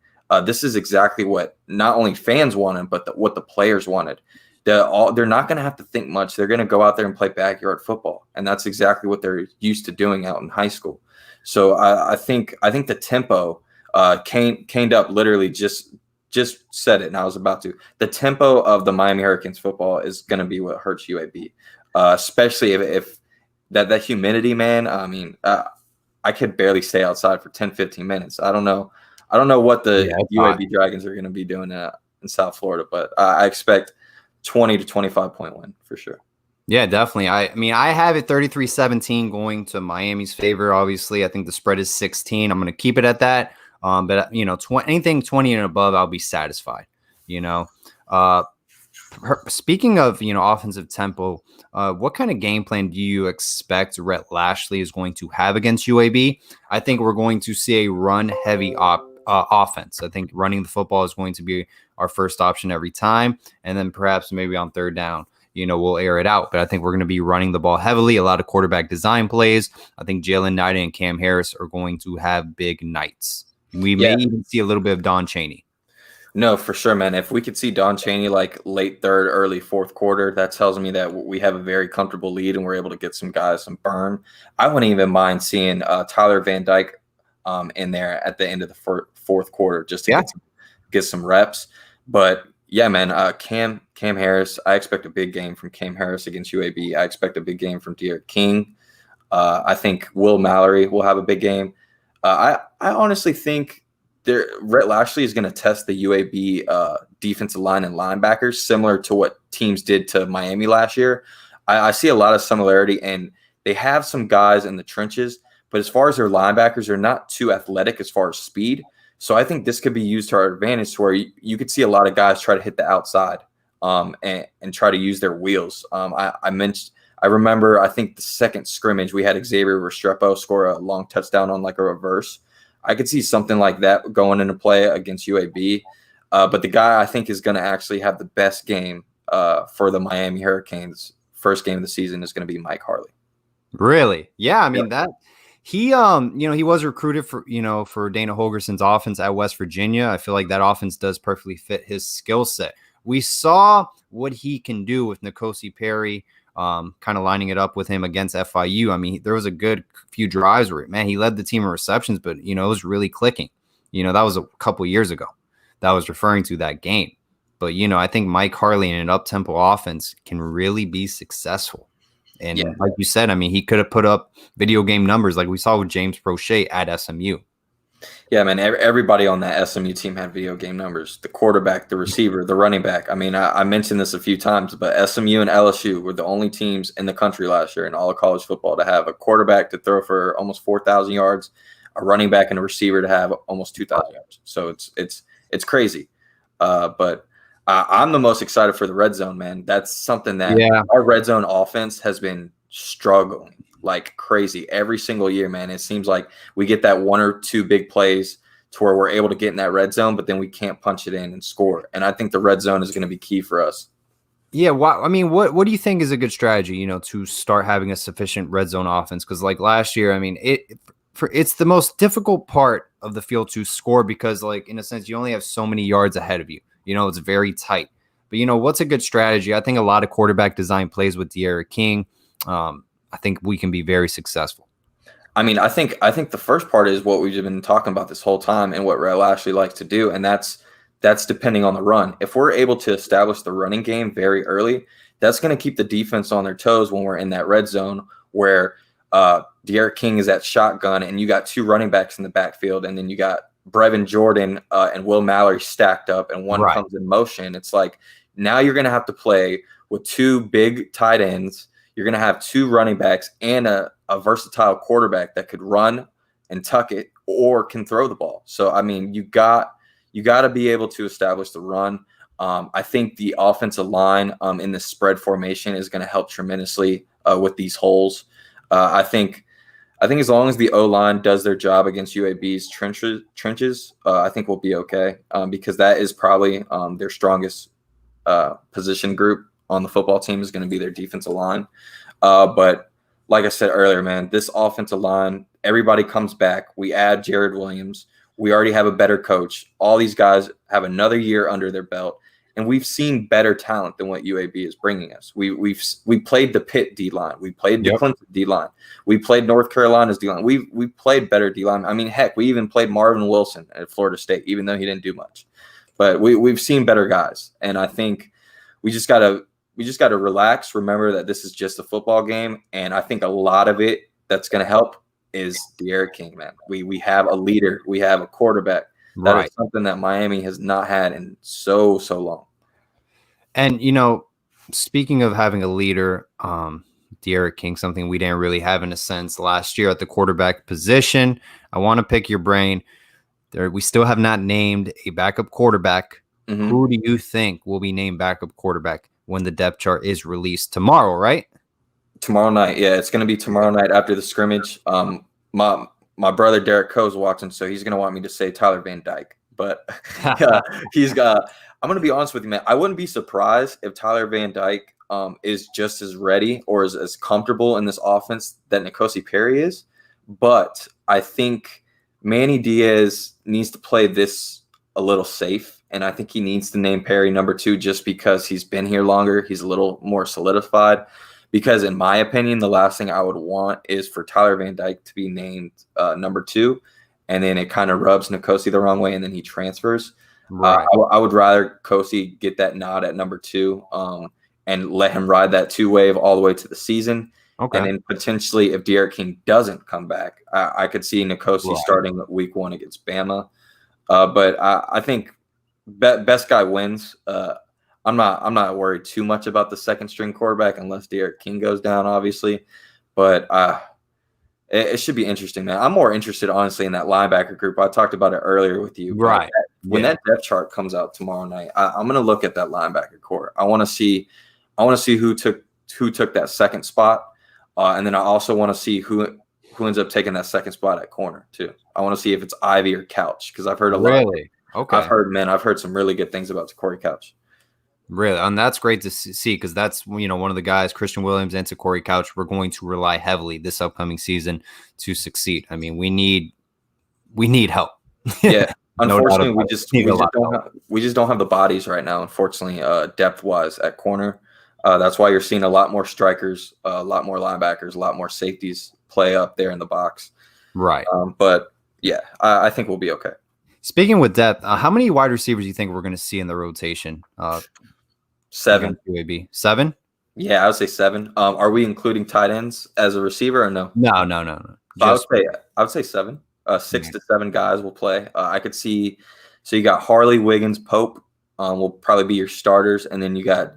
A: This is exactly what not only fans wanted, but what the players wanted. They're not going to have to think much. They're going to go out there and play backyard football. And that's exactly what they're used to doing out in high school. So I think the tempo caned up literally just said it, and I was about to. The tempo of the Miami Hurricanes football is going to be what hurts UAB, especially if that humidity, man. I mean, I could barely stay outside for 10, 15 minutes. I don't know what the UAB Dragons are going to be doing in South Florida, but I expect 20 to 25 point win for sure.
B: Yeah, definitely. I mean, I have it 33-17 going to Miami's favor. Obviously, I think the spread is 16. I'm going to keep it at that. But anything 20 and above, I'll be satisfied. Speaking of offensive tempo, what kind of game plan do you expect Rhett Lashley is going to have against UAB? I think we're going to see a run-heavy offense. I think running the football is going to be our first option every time, and then perhaps maybe on third down, we'll air it out. But I think we're going to be running the ball heavily, a lot of quarterback design plays. I think Jalen Knight and Cam Harris are going to have big nights. We may even see a little bit of Don Chaney.
A: No, for sure, man. If we could see Don Chaney like late third, early fourth quarter, that tells me that we have a very comfortable lead and we're able to get some guys some burn. I wouldn't even mind seeing Tyler Van Dyke in there at the end of the fourth quarter just to get some reps. But yeah, man, Cam Harris, I expect a big game from Cam Harris against UAB. I expect a big game from Derek King. I think Will Mallory will have a big game. I honestly think Rhett Lashley is going to test the UAB defensive line and linebackers, similar to what teams did to Miami last year. I see a lot of similarity, and they have some guys in the trenches, but as far as their linebackers, they're not too athletic as far as speed. So I think this could be used to our advantage to where you could see a lot of guys try to hit the outside and try to use their wheels. I remember, I think the second scrimmage, we had Xavier Restrepo score a long touchdown on like a reverse. I could see something like that going into play against UAB. But the guy I think is going to actually have the best game for the Miami Hurricanes first game of the season is going to be Mike Harley.
B: Really? Yeah. I mean, he was recruited for Dana Holgerson's offense at West Virginia. I feel like that offense does perfectly fit his skill set. We saw what he can do with N'Kosi Perry, kind of lining it up with him against FIU. I mean, there was a good few drives where, man, he led the team in receptions, but, it was really clicking. That was a couple years ago that I was referring to that game. But, I think Mike Harley in an up-tempo offense can really be successful. And like you said, I mean, he could have put up video game numbers like we saw with James Prochet at SMU.
A: Yeah, man, everybody on that SMU team had video game numbers. The quarterback, the receiver, the running back. I mean, I mentioned this a few times, but SMU and LSU were the only teams in the country last year in all of college football to have a quarterback to throw for almost 4,000 yards, a running back and a receiver to have almost 2,000 yards. So it's crazy. But I'm the most excited for the red zone, man. That's something that our red zone offense has been struggling like crazy every single year, man. It seems like we get that one or two big plays to where we're able to get in that red zone, but then we can't punch it in and score. And I think the red zone is going to be key for us.
B: Yeah, I mean, what do you think is a good strategy, to start having a sufficient red zone offense? Because like last year, I mean, it's the most difficult part of the field to score because, like, in a sense, you only have so many yards ahead of you. It's very tight. But, what's a good strategy? I think a lot of quarterback design plays with De'Ara King. I think we can be very successful.
A: I mean, I think the first part is what we've been talking about this whole time and what Rel Ashley likes to do, and that's depending on the run. If we're able to establish the running game very early, that's going to keep the defense on their toes when we're in that red zone where De'Ara King is at shotgun and you got two running backs in the backfield, and then you got Brevin Jordan and Will Mallory stacked up, and one comes in motion. It's like now you're going to have to play with two big tight ends. You're going to have two running backs and a versatile quarterback that could run and tuck it or can throw the ball. So, I mean, you got to be able to establish the run. I think the offensive line in the spread formation is going to help tremendously with these holes. I think as long as the O-line does their job against UAB's trenches, I think we'll be okay because that is probably their strongest position group on the football team is going to be their defensive line. But like I said earlier, man, this offensive line, everybody comes back. We add Jared Williams. We already have a better coach. All these guys have another year under their belt, and we've seen better talent than what UAB is bringing us. We played the Pitt D-line. We played the Clemson D-line. We played North Carolina's D-line. We played better D-line. I mean, heck, we even played Marvin Wilson at Florida State, even though he didn't do much. But we've seen better guys, and I think we just gotta relax. Remember that this is just a football game, and I think a lot of it that's going to help is De'Ara King, man. We have a leader. We have a quarterback. That is something that Miami has not had in so long.
B: And, speaking of having a leader, De'Ara King, something we didn't really have in a sense last year at the quarterback position. I want to pick your brain. We still have not named a backup quarterback. Mm-hmm. Who do you think will be named backup quarterback when the depth chart is released tomorrow, right?
A: Tomorrow night. Yeah, it's going to be tomorrow night after the scrimmage. My brother Derek Coe's watching, so he's going to want me to say Tyler Van Dyke. But I'm going to be honest with you, man. I wouldn't be surprised if Tyler Van Dyke is just as ready or is as comfortable in this offense that N'Kosi Perry is. But I think Manny Diaz needs to play this a little safe. And I think he needs to name Perry number 2 just because he's been here longer. He's a little more solidified. Because in my opinion, the last thing I would want is for Tyler Van Dyke to be named number 2. And then it kind of rubs N'Kosi the wrong way and then he transfers. Right. I would rather Kosi get that nod at number 2 and let him ride that 2 wave all the way to the season. Okay. And then potentially if De'Ara King doesn't come back, I could see N'Kosi starting week 1 against Bama. But I think best guy wins. I'm not worried too much about the second string quarterback unless De'Ara King goes down, obviously. But it should be interesting, man. I'm more interested, honestly, in that linebacker group. I talked about it earlier with you.
B: Right.
A: When that depth chart comes out tomorrow night, I'm going to look at that linebacker core. I want to see who took that second spot, and then I also want to see who ends up taking that second spot at corner too. I want to see if it's Ivy or Couch because I've heard a lot.
B: Really? Okay.
A: I've heard some really good things about Corey Couch.
B: Really, and that's great to see because that's one of the guys, Christian Williams and Corey Couch, we're going to rely heavily this upcoming season to succeed. I mean, we need help.
A: Yeah, unfortunately, we just don't have the bodies right now. Unfortunately, depth wise at corner, that's why you're seeing a lot more strikers, a lot more linebackers, a lot more safeties play up there in the box.
B: Right.
A: But yeah, I think we'll be okay.
B: Speaking with depth, how many wide receivers do you think we're going to see in the rotation?
A: 7.
B: UAB. 7?
A: Yeah, I would say 7. Are we including tight ends as a receiver or no?
B: No.
A: I would say 7. 6 to 7 guys will play. I could see. So you got Harley, Wiggins, Pope will probably be your starters, and then you got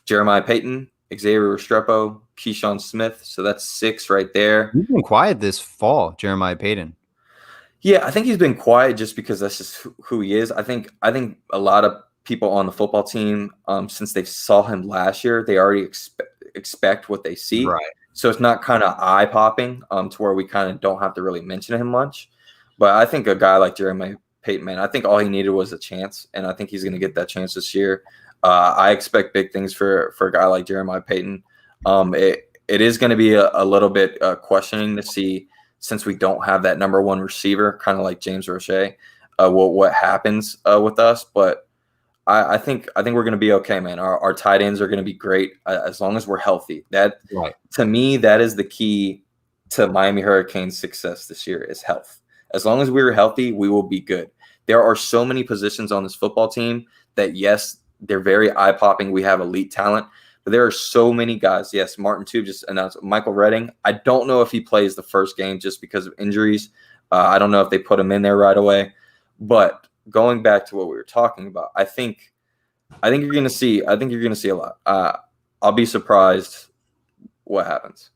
A: Jeremiah Payton, Xavier Restrepo, Keyshawn Smith. So that's 6 right there.
B: He's been quiet this fall, Jeremiah Payton.
A: Yeah, I think he's been quiet just because that's just who he is. I think a lot of people on the football team, since they saw him last year, they already expect what they see.
B: Right.
A: So it's not kind of eye-popping to where we kind of don't have to really mention him much. But I think a guy like Jeremiah Payton, man, I think all he needed was a chance, and I think he's going to get that chance this year. I expect big things for a guy like Jeremiah Payton. It is going to be a little bit questioning to see since we don't have that number one receiver, kind of like James Roche, what happens with us. But I think we're going to be okay, man. Our tight ends are going to be great as long as we're healthy. That
B: Right.
A: To me, that is the key to Miami Hurricanes' success this year is health. As long as we're healthy, we will be good. There are so many positions on this football team that, yes, they're very eye-popping. We have elite talent, but there are so many guys. Yes, Martin Tube just announced Michael Redding. I don't know if he plays the first game just because of injuries. I don't know if they put him in there right away. But going back to what we were talking about, I think you're going to see a lot. I'll be surprised what happens.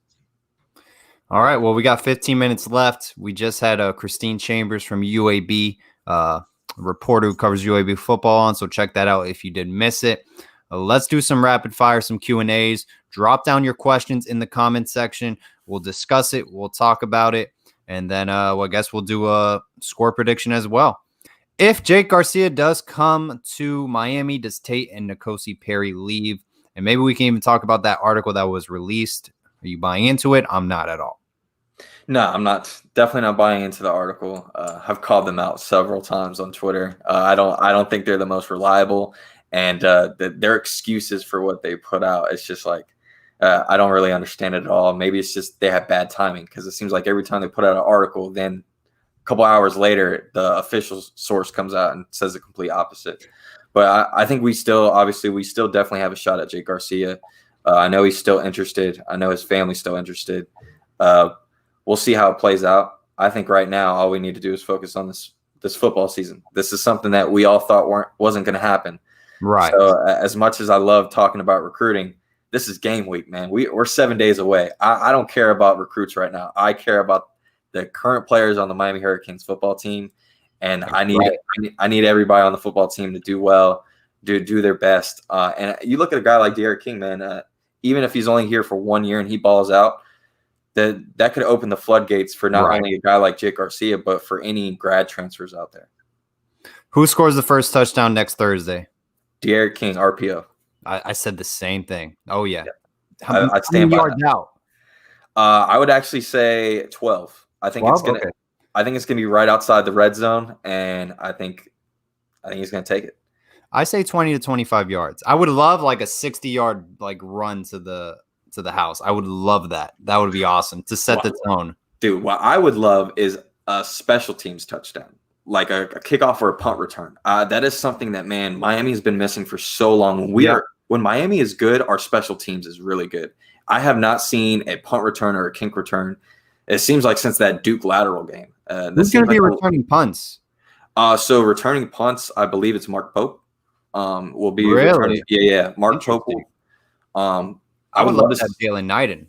B: All right. Well, we got 15 minutes left. We just had Christine Chambers from UAB, a reporter who covers UAB football on. So check that out if you did miss it. Let's do some rapid fire, some Q&As. Drop down your questions in the comment section. We'll discuss it. We'll talk about it. And then I guess we'll do a score prediction as well. If Jake Garcia does come to Miami, does Tate and N'Kosi Perry leave? And maybe we can even talk about that article that was released. Are you buying into it? I'm not at all.
A: No, I'm not. Definitely not buying into the article. I've called them out several times on Twitter. I don't think they're the most reliable, and their excuses for what they put out, it's just like I don't really understand it at all. Maybe it's just they have bad timing because it seems like every time they put out an article, then a couple hours later, the official source comes out and says the complete opposite. But I think we still definitely have a shot at Jake Garcia. I know he's still interested. I know his family's still interested. We'll see how it plays out. I think right now all we need to do is focus on this football season. This is something that we all thought wasn't going to happen.
B: Right.
A: So as much as I love talking about recruiting, this is game week, man. We're 7 days away. I don't care about recruits right now. I care about the current players on the Miami Hurricanes football team, and I need everybody on the football team to do well, do their best. And you look at a guy like Derek King, man. Even if he's only here for 1 year and he balls out, that could open the floodgates for not only a guy like Jake Garcia, but for any grad transfers out there.
B: Who scores the first touchdown next Thursday?
A: Derek King, RPO.
B: I said the same thing. Oh, yeah.
A: I'd stand by
B: yards out?
A: I would actually say 12. I think
B: 12?
A: I think it's gonna be right outside the red zone, and I think he's gonna take it.
B: I say 20 to 25 yards. I would love like a 60-yard run to the house. I would love that. That would be awesome to set the tone. Dude,
A: what I would love is a special teams touchdown, like a kickoff or a punt return. That is something that, man, Miami has been missing for so long. When Miami is good, our special teams is really good. I have not seen a punt return or a kink return. It seems like since that Duke lateral game.
B: Who's going to be returning punts?
A: So returning punts, I believe it's Mark Pope. Will be
B: really?
A: Returning. Yeah. Mark Pope.
B: I would love to have Jalen Knighton.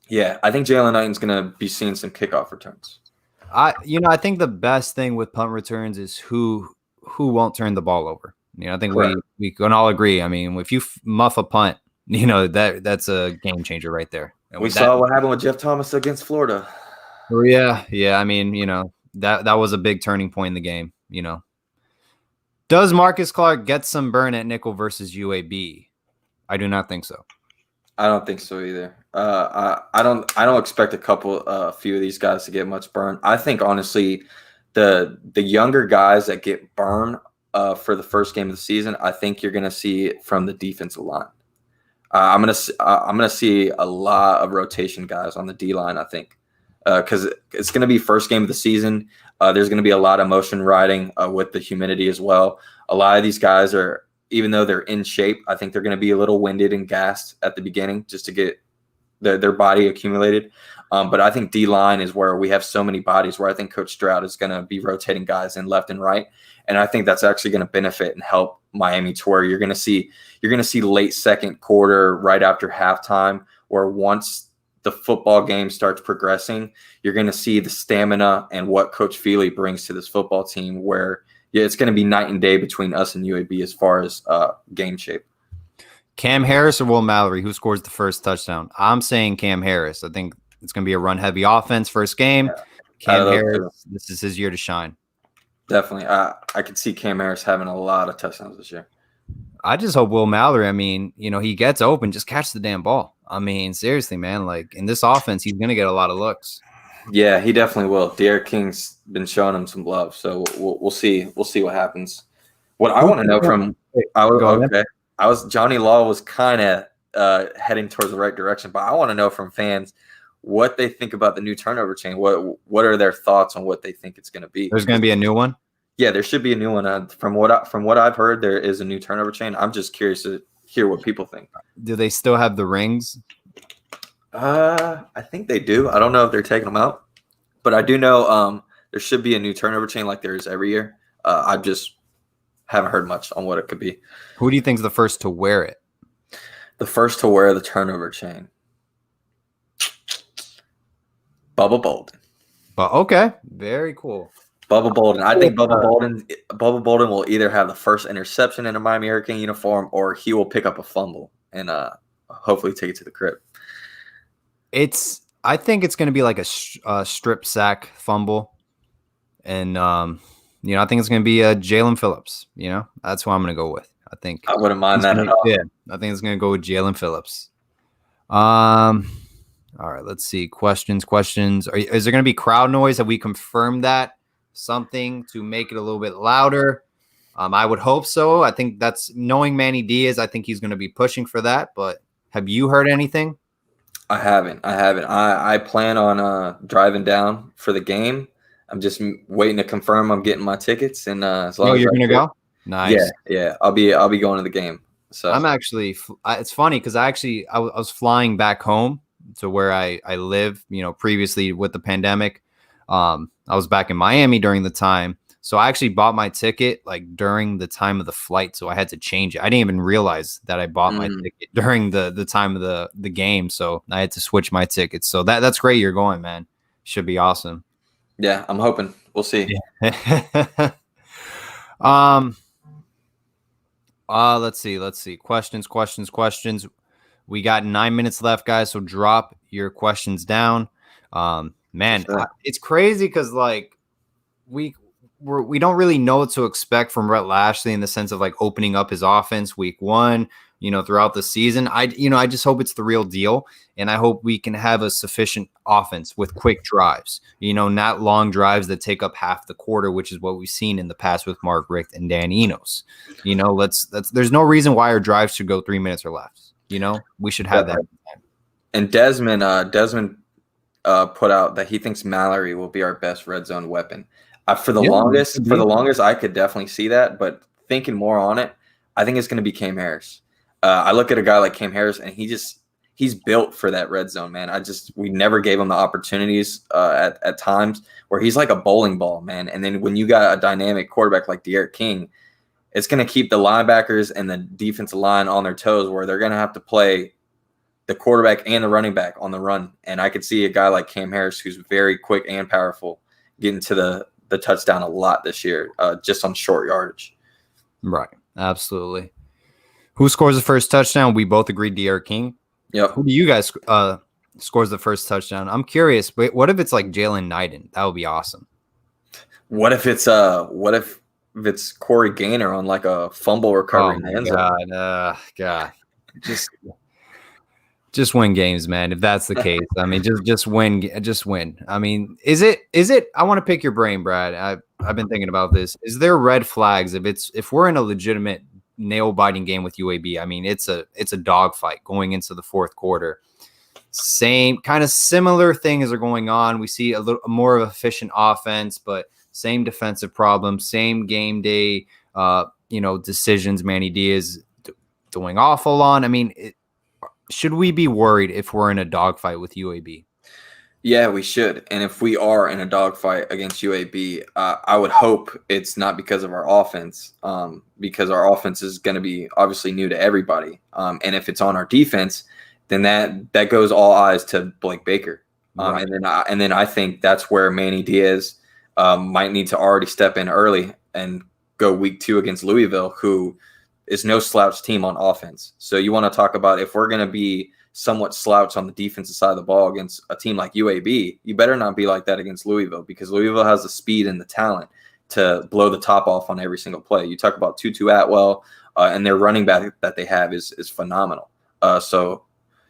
A: Yeah, I think Jalen Knighton's going to be seeing some kickoff returns.
B: I think the best thing with punt returns is who won't turn the ball over. I think we can all agree. I mean, if you muff a punt, that's a game changer right there. And
A: we saw what happened with Jeff Thomas against Florida.
B: Oh, yeah. I mean, that was a big turning point in the game. Does Marcus Clark get some burn at nickel versus UAB? I do not think so.
A: I don't think so either. I don't expect a few of these guys to get much burn. I think honestly, the younger guys that get burn for the first game of the season, I think you're going to see it from the defensive line. I'm gonna see a lot of rotation guys on the D line. I think because it's going to be first game of the season. There's going to be a lot of motion riding with the humidity as well. A lot of these guys are, even though they're in shape, I think they're going to be a little winded and gassed at the beginning just to get their body accumulated. But I think D-line is where we have so many bodies where I think Coach Stroud is going to be rotating guys in left and right. And I think that's actually going to benefit and help Miami to where you're going to see late second quarter, right after halftime, where once the football game starts progressing, you're going to see the stamina and what Coach Feely brings to this football team where it's going to be night and day between us and UAB as far as game shape.
B: Cam Harris or Will Mallory, who scores the first touchdown? I'm saying Cam Harris. I think it's going to be a run-heavy offense first game. Yeah. Cam Harris, this is his year to shine.
A: Definitely. I could see Cam Harris having a lot of touchdowns this year.
B: I just hope Will Mallory, I mean, he gets open, just catch the damn ball. I mean, seriously, man, in this offense, he's going to get a lot of looks.
A: Yeah, he definitely will. De'Aaron King's been showing him some love, so we'll see. We'll see what happens. What I want to know from
B: Go ahead.
A: okay, Johnny Law was kind of heading towards the right direction, but I want to know from fans what they think about the new turnover chain. What are their thoughts on what they think it's going to be?
B: There's going to be a new one.
A: Yeah, there should be a new one. From what I've heard, there is a new turnover chain. I'm just curious to hear what people think.
B: Do they still have the rings?
A: I think they do. I don't know if they're taking them out, but I do know there should be a new turnover chain like there is every year. I just haven't heard much on what it could be.
B: Who do you think is the first to wear it?
A: The first to wear the turnover chain, Bubba Bolden.
B: But okay, very cool.
A: Bubba Bolden. I think Bubba Bolden will either have the first interception in a Miami Hurricane uniform, or he will pick up a fumble and hopefully take it to the crib.
B: I think it's going to be like a strip sack fumble, and I think it's going to be Jalen Phillips. That's who I'm going to go with. I think
A: I wouldn't mind that at all.
B: Yeah, I think it's going to go with Jalen Phillips. All right, let's see. Questions. Is there going to be crowd noise? Have we confirmed that? Something to make it a little bit louder? I would hope so. I think that's knowing Manny Diaz. I think he's going to be pushing for that. But have you heard anything?
A: I haven't. I plan on driving down for the game. I'm just waiting to confirm I'm getting my tickets, and as long as
B: you're going to go? Nice.
A: Yeah. I'll be going to the game. So
B: I'm actually. It's funny because I was flying back home to where I live. Previously with the pandemic, I was back in Miami during the time. So I actually bought my ticket like during the time of the flight. So I had to change it. I didn't even realize that I bought my ticket during the time of the game. So I had to switch my tickets. So that's great. You're going, man. Should be awesome.
A: Yeah, I'm hoping. We'll see.
B: Yeah. Let's see. Questions. We got 9 minutes left, guys. So drop your questions down. Man, it's crazy because like we don't really know what to expect from Rhett Lashley in the sense of like opening up his offense week 1, throughout the season. I just hope it's the real deal. And I hope we can have a sufficient offense with quick drives, not long drives that take up half the quarter, which is what we've seen in the past with Mark Richt and Dan Enos. There's no reason why our drives should go 3 minutes or less. We should have that.
A: And Desmond put out that he thinks Mallory will be our best red zone weapon. For the longest, I could definitely see that. But thinking more on it, I think it's going to be Cam Harris. I look at a guy like Cam Harris, and he's built for that red zone, man. We never gave him the opportunities at times where he's like a bowling ball, man. And then when you got a dynamic quarterback like De'Aaron King, it's going to keep the linebackers and the defensive line on their toes, where they're going to have to play the quarterback and the running back on the run. And I could see a guy like Cam Harris, who's very quick and powerful, getting to the touchdown a lot this year, just on short yardage.
B: Right. Absolutely. Who scores the first touchdown? We both agreed De'Aaron King.
A: Yep.
B: Who do you guys scores the first touchdown? I'm curious. But what if it's like Jalen Knighton? That would be awesome.
A: What if it's Corey Gaynor on like a fumble recovery?
B: God. Just win games, man. If that's the case, I mean, just win. I mean, is it? I want to pick your brain, Brad. I've been thinking about this. Is there red flags if we're in a legitimate nail biting game with UAB? I mean, it's a dogfight going into the fourth quarter. Same kind of similar things are going on. We see a little more of efficient offense, but same defensive problems, same game day, decisions. Manny Diaz doing awful on. I mean, should we be worried if we're in a dogfight with UAB?
A: Yeah, we should. And if we are in a dogfight against UAB, I would hope it's not because of our offense, because our offense is going to be obviously new to everybody. And if it's on our defense, then that goes all eyes to Blake Baker. Right. And then I think that's where Manny Diaz might need to already step in early and go week 2 against Louisville, who is no slouch team on offense. So you want to talk about if we're going to be somewhat slouch on the defensive side of the ball against a team like UAB, you better not be like that against Louisville, because Louisville has the speed and the talent to blow the top off on every single play. You talk about Tutu Atwell, and their running back that they have is phenomenal. So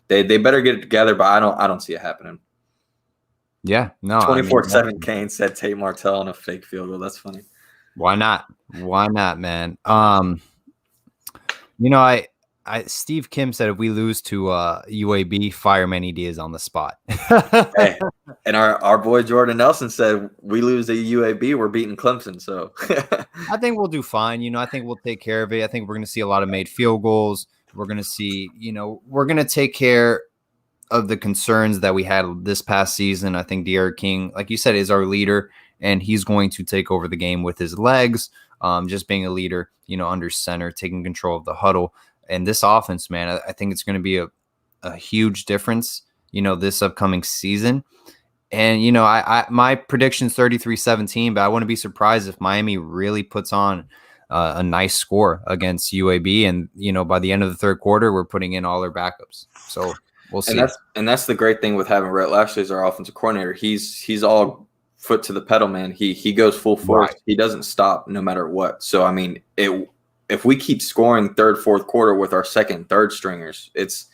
A: they better get it together, but I don't see it happening.
B: Yeah, no,
A: 24/7 Kane said Tate Martell on a fake field goal. That's funny.
B: Why not? Why not, man? Steve Kim said if we lose to UAB, fire Manny Diaz on the spot.
A: Hey, and our boy Jordan Nelson said we lose to UAB, we're beating Clemson. So
B: I think we'll do fine. I think we'll take care of it. I think we're going to see a lot of made field goals. We're going to see, we're going to take care of the concerns that we had this past season. I think De'Aaron King, like you said, is our leader, and he's going to take over the game with his legs, just being a leader, under center, taking control of the huddle. And this offense, man, I think it's going to be a huge difference, this upcoming season. And, my prediction's 33-17, but I wouldn't be surprised if Miami really puts on a nice score against UAB. And, by the end of the third quarter, we're putting in all our backups. So we'll see.
A: And that's the great thing with having Rhett Lashley as our offensive coordinator. He's all foot to the pedal, man. He goes full force. Right. He doesn't stop no matter what. So, I mean, if we keep scoring third, fourth quarter with our second, third stringers, it's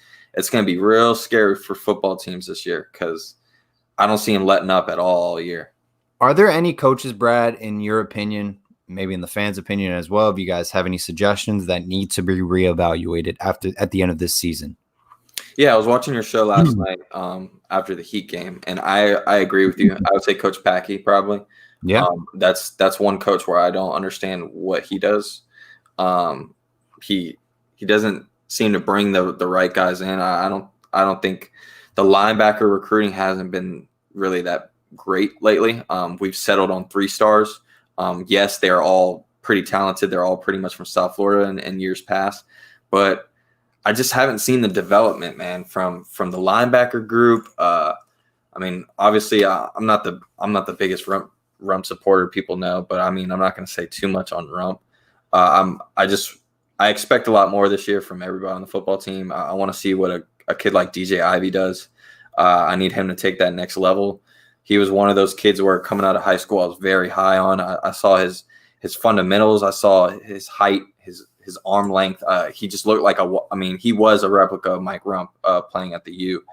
A: going to be real scary for football teams this year because I don't see him letting up at all year.
B: Are there any coaches, Brad, in your opinion, maybe in the fans' opinion as well, if you guys have any suggestions that need to be reevaluated at the end of this season?
A: Yeah, I was watching your show last night after the Heat game, and I agree with you. I would say Coach Packey probably.
B: Yeah,
A: that's one coach where I don't understand what he does. He doesn't seem to bring the right guys in. I don't think the linebacker recruiting hasn't been really that great lately. We've settled on 3 stars. Yes, they're all pretty talented. They're all pretty much from South Florida in years past, but I just haven't seen the development, man, from the linebacker group. I mean, obviously, I'm not the biggest Rump supporter, people know, but I mean, I'm not going to say too much on Rump. I expect a lot more this year from everybody on the football team. I want to see what a kid like DJ Ivey does. I need him to take that next level. He was one of those kids where coming out of high school, I was very high on. I saw his fundamentals. I saw his height, his arm length. He just looked like he was a replica of Mike Rump playing at the U.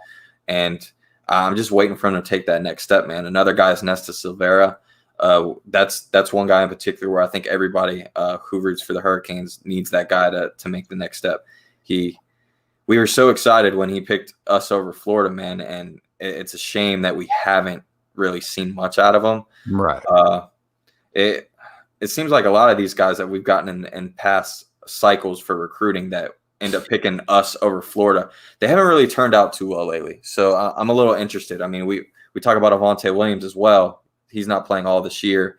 A: And I'm just waiting for him to take that next step, man. Another guy is Nesta Silvera. That's one guy in particular where I think everybody who roots for the Hurricanes needs that guy to make the next step. We were so excited when he picked us over Florida, man, and it's a shame that we haven't really seen much out of him.
B: Right.
A: It seems like a lot of these guys that we've gotten in past cycles for recruiting that end up picking us over Florida, they haven't really turned out too well lately. So I'm a little interested. I mean, we talk about Avonte Williams as well. He's not playing all this year.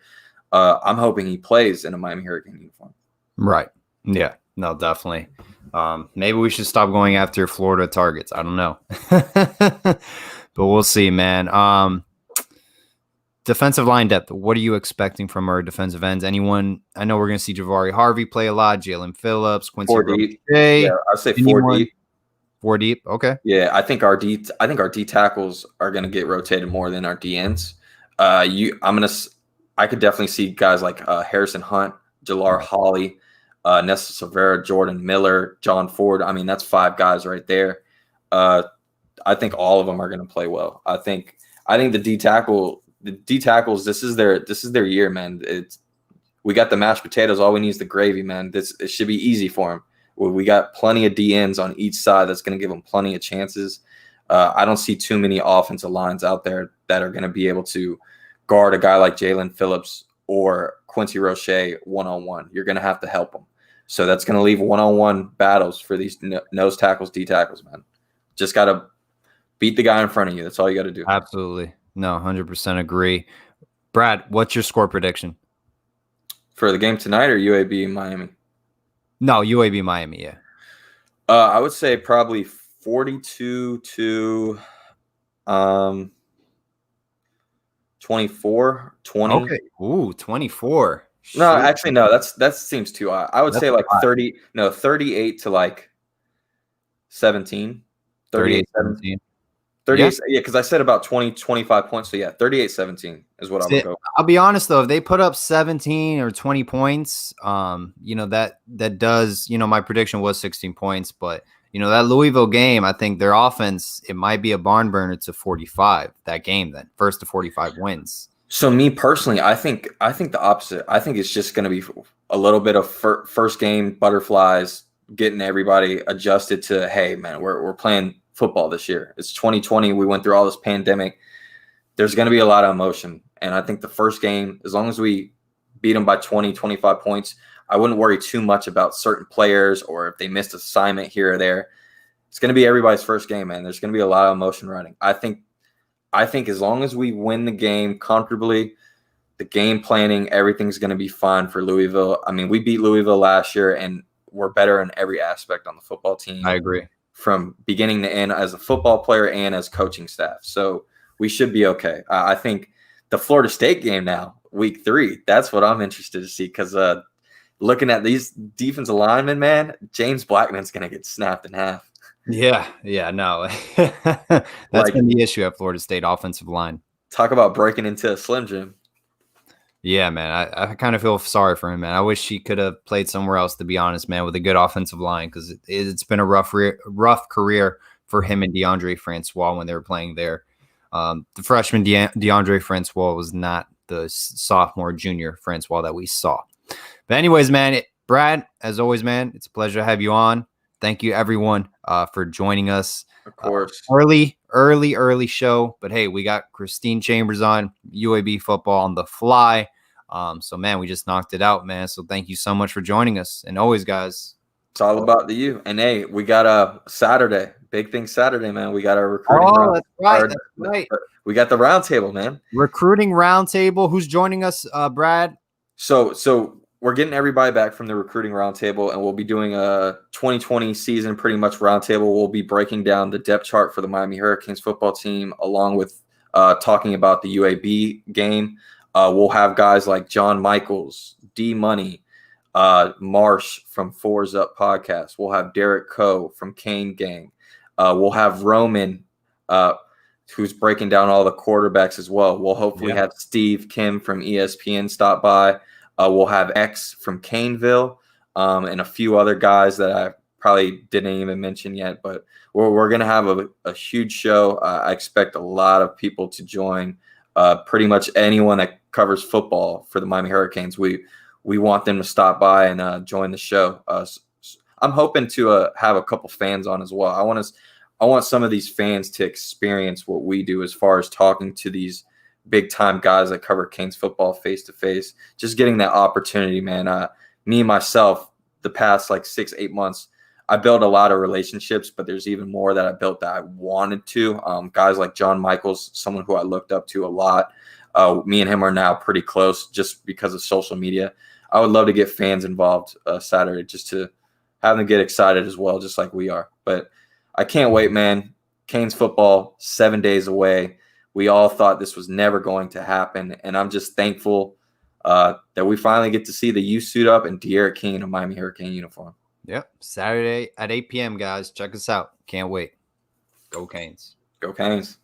A: I'm hoping he plays in a Miami Hurricane uniform.
B: Right. Yeah. No, definitely. Maybe we should stop going after Florida targets. I don't know. But we'll see, man. Defensive line depth. What are you expecting from our defensive ends? Anyone? I know we're going to see Javari Harvey play a lot. Jalen Phillips, Quincy.
A: 4 deep. Yeah, I'd say 4 deep.
B: 4 deep. Okay.
A: Yeah, I think our D tackles are going to get rotated more than our D ends. I could definitely see guys like Harrison Hunt, Jalar Hawley, Nesta Silvera, Jordan Miller, John Ford. I mean, that's 5 guys right there. I think all of them are going to play well. I think the D tackles. This is their year, man. We got the mashed potatoes. All we need is the gravy, man. It should be easy for them. We got plenty of D ends on each side. That's going to give them plenty of chances. I don't see too many offensive lines out there that are going to be able to guard a guy like Jalen Phillips or Quincy Roche one-on-one. You're going to have to help them. So that's going to leave one-on-one battles for these nose tackles, D tackles, man. Just got to beat the guy in front of you. That's all you got to do.
B: Absolutely. No, 100% agree. Brad, what's your score prediction?
A: For the game tonight or UAB Miami?
B: No, UAB Miami, yeah.
A: I would say probably 42 to 24, 20.
B: Okay. Ooh, 24.
A: No, actually, no, that seems too high. I would say like 38 to like 17. 38, 17. 38, yeah, because I said about 20, 25 points. So, yeah, 38-17 is what I'm going to go.
B: I'll be honest, though. If they put up 17 or 20 points, that does, my prediction was 16 points. But, that Louisville game, I think their offense, it might be a barn burner to 45 that game then. First to 45 wins.
A: So me personally, I think the opposite. I think it's just going to be a little bit of first game butterflies, getting everybody adjusted to, hey man, we're playing football this year. It's 2020. We went through all this pandemic. There's going to be a lot of emotion. And I think the first game, as long as we beat them by 20, 25 points, I wouldn't worry too much about certain players or if they missed assignment here or there. It's going to be everybody's first game, man. There's going to be a lot of emotion running. I think as long as we win the game comfortably, the game planning, everything's going to be fine for Louisville. I mean, we beat Louisville last year, and we're better in every aspect on the football team.
B: I agree.
A: From beginning to end as a football player and as coaching staff. So we should be okay. I think the Florida State game now, week 3, that's what I'm interested to see because looking at these defensive linemen, man, James Blackman's going to get snapped in half.
B: Yeah, no. That's been the issue at Florida State offensive line.
A: Talk about breaking into a Slim Jim.
B: Yeah, man, I kind of feel sorry for him, man. I wish he could have played somewhere else, to be honest, man, with a good offensive line because it's been a rough career for him and DeAndre Francois when they were playing there. The freshman DeAndre Francois was not the sophomore, junior Francois that we saw. But anyways, man, Brad, as always, man, it's a pleasure to have you on. Thank you, everyone, for joining us.
A: Of course.
B: Early show. But, hey, we got Christine Chambers on, UAB football on the fly. So, man, we just knocked it out, man. So thank you so much for joining us. And always, guys.
A: It's all about the U. And, hey, we got a Saturday. Big thing Saturday, man. We got our recruiting.
B: That's right.
A: We got the roundtable, man.
B: Recruiting roundtable. Who's joining us, Brad?
A: So we're getting everybody back from the recruiting roundtable, and we'll be doing a 2020 season pretty much roundtable. We'll be breaking down the depth chart for the Miami Hurricanes football team, along with talking about the UAB game. We'll have guys like John Michaels, D Money, Marsh from Fours Up podcast. We'll have Derek Coe from Kane Gang. We'll have Roman, who's breaking down all the quarterbacks as well. We'll hopefully have Steve Kim from ESPN stop by. We'll have X from Caneville and a few other guys that I probably didn't even mention yet. But we're going to have a huge show. I expect a lot of people to join. Pretty much anyone that covers football for the Miami Hurricanes, we want them to stop by and join the show. I'm hoping to have a couple fans on as well. I want some of these fans to experience what we do as far as talking to these big time guys that cover Canes football face to face, just getting that opportunity, man. Me and myself, the past like 6-8 months, I built a lot of relationships, but there's even more that I built that I wanted to. Guys like John Michaels, someone who I looked up to a lot. Me and him are now pretty close just because of social media. I would love to get fans involved Saturday just to have them get excited as well, just like we are. But I can't wait, man. Canes football, 7 days away. We all thought this was never going to happen, and I'm just thankful that we finally get to see the U suit up and De'Ara King in a Miami Hurricane uniform.
B: Yep, Saturday at 8 p.m., guys. Check us out. Can't wait. Go Canes.
A: Go Canes.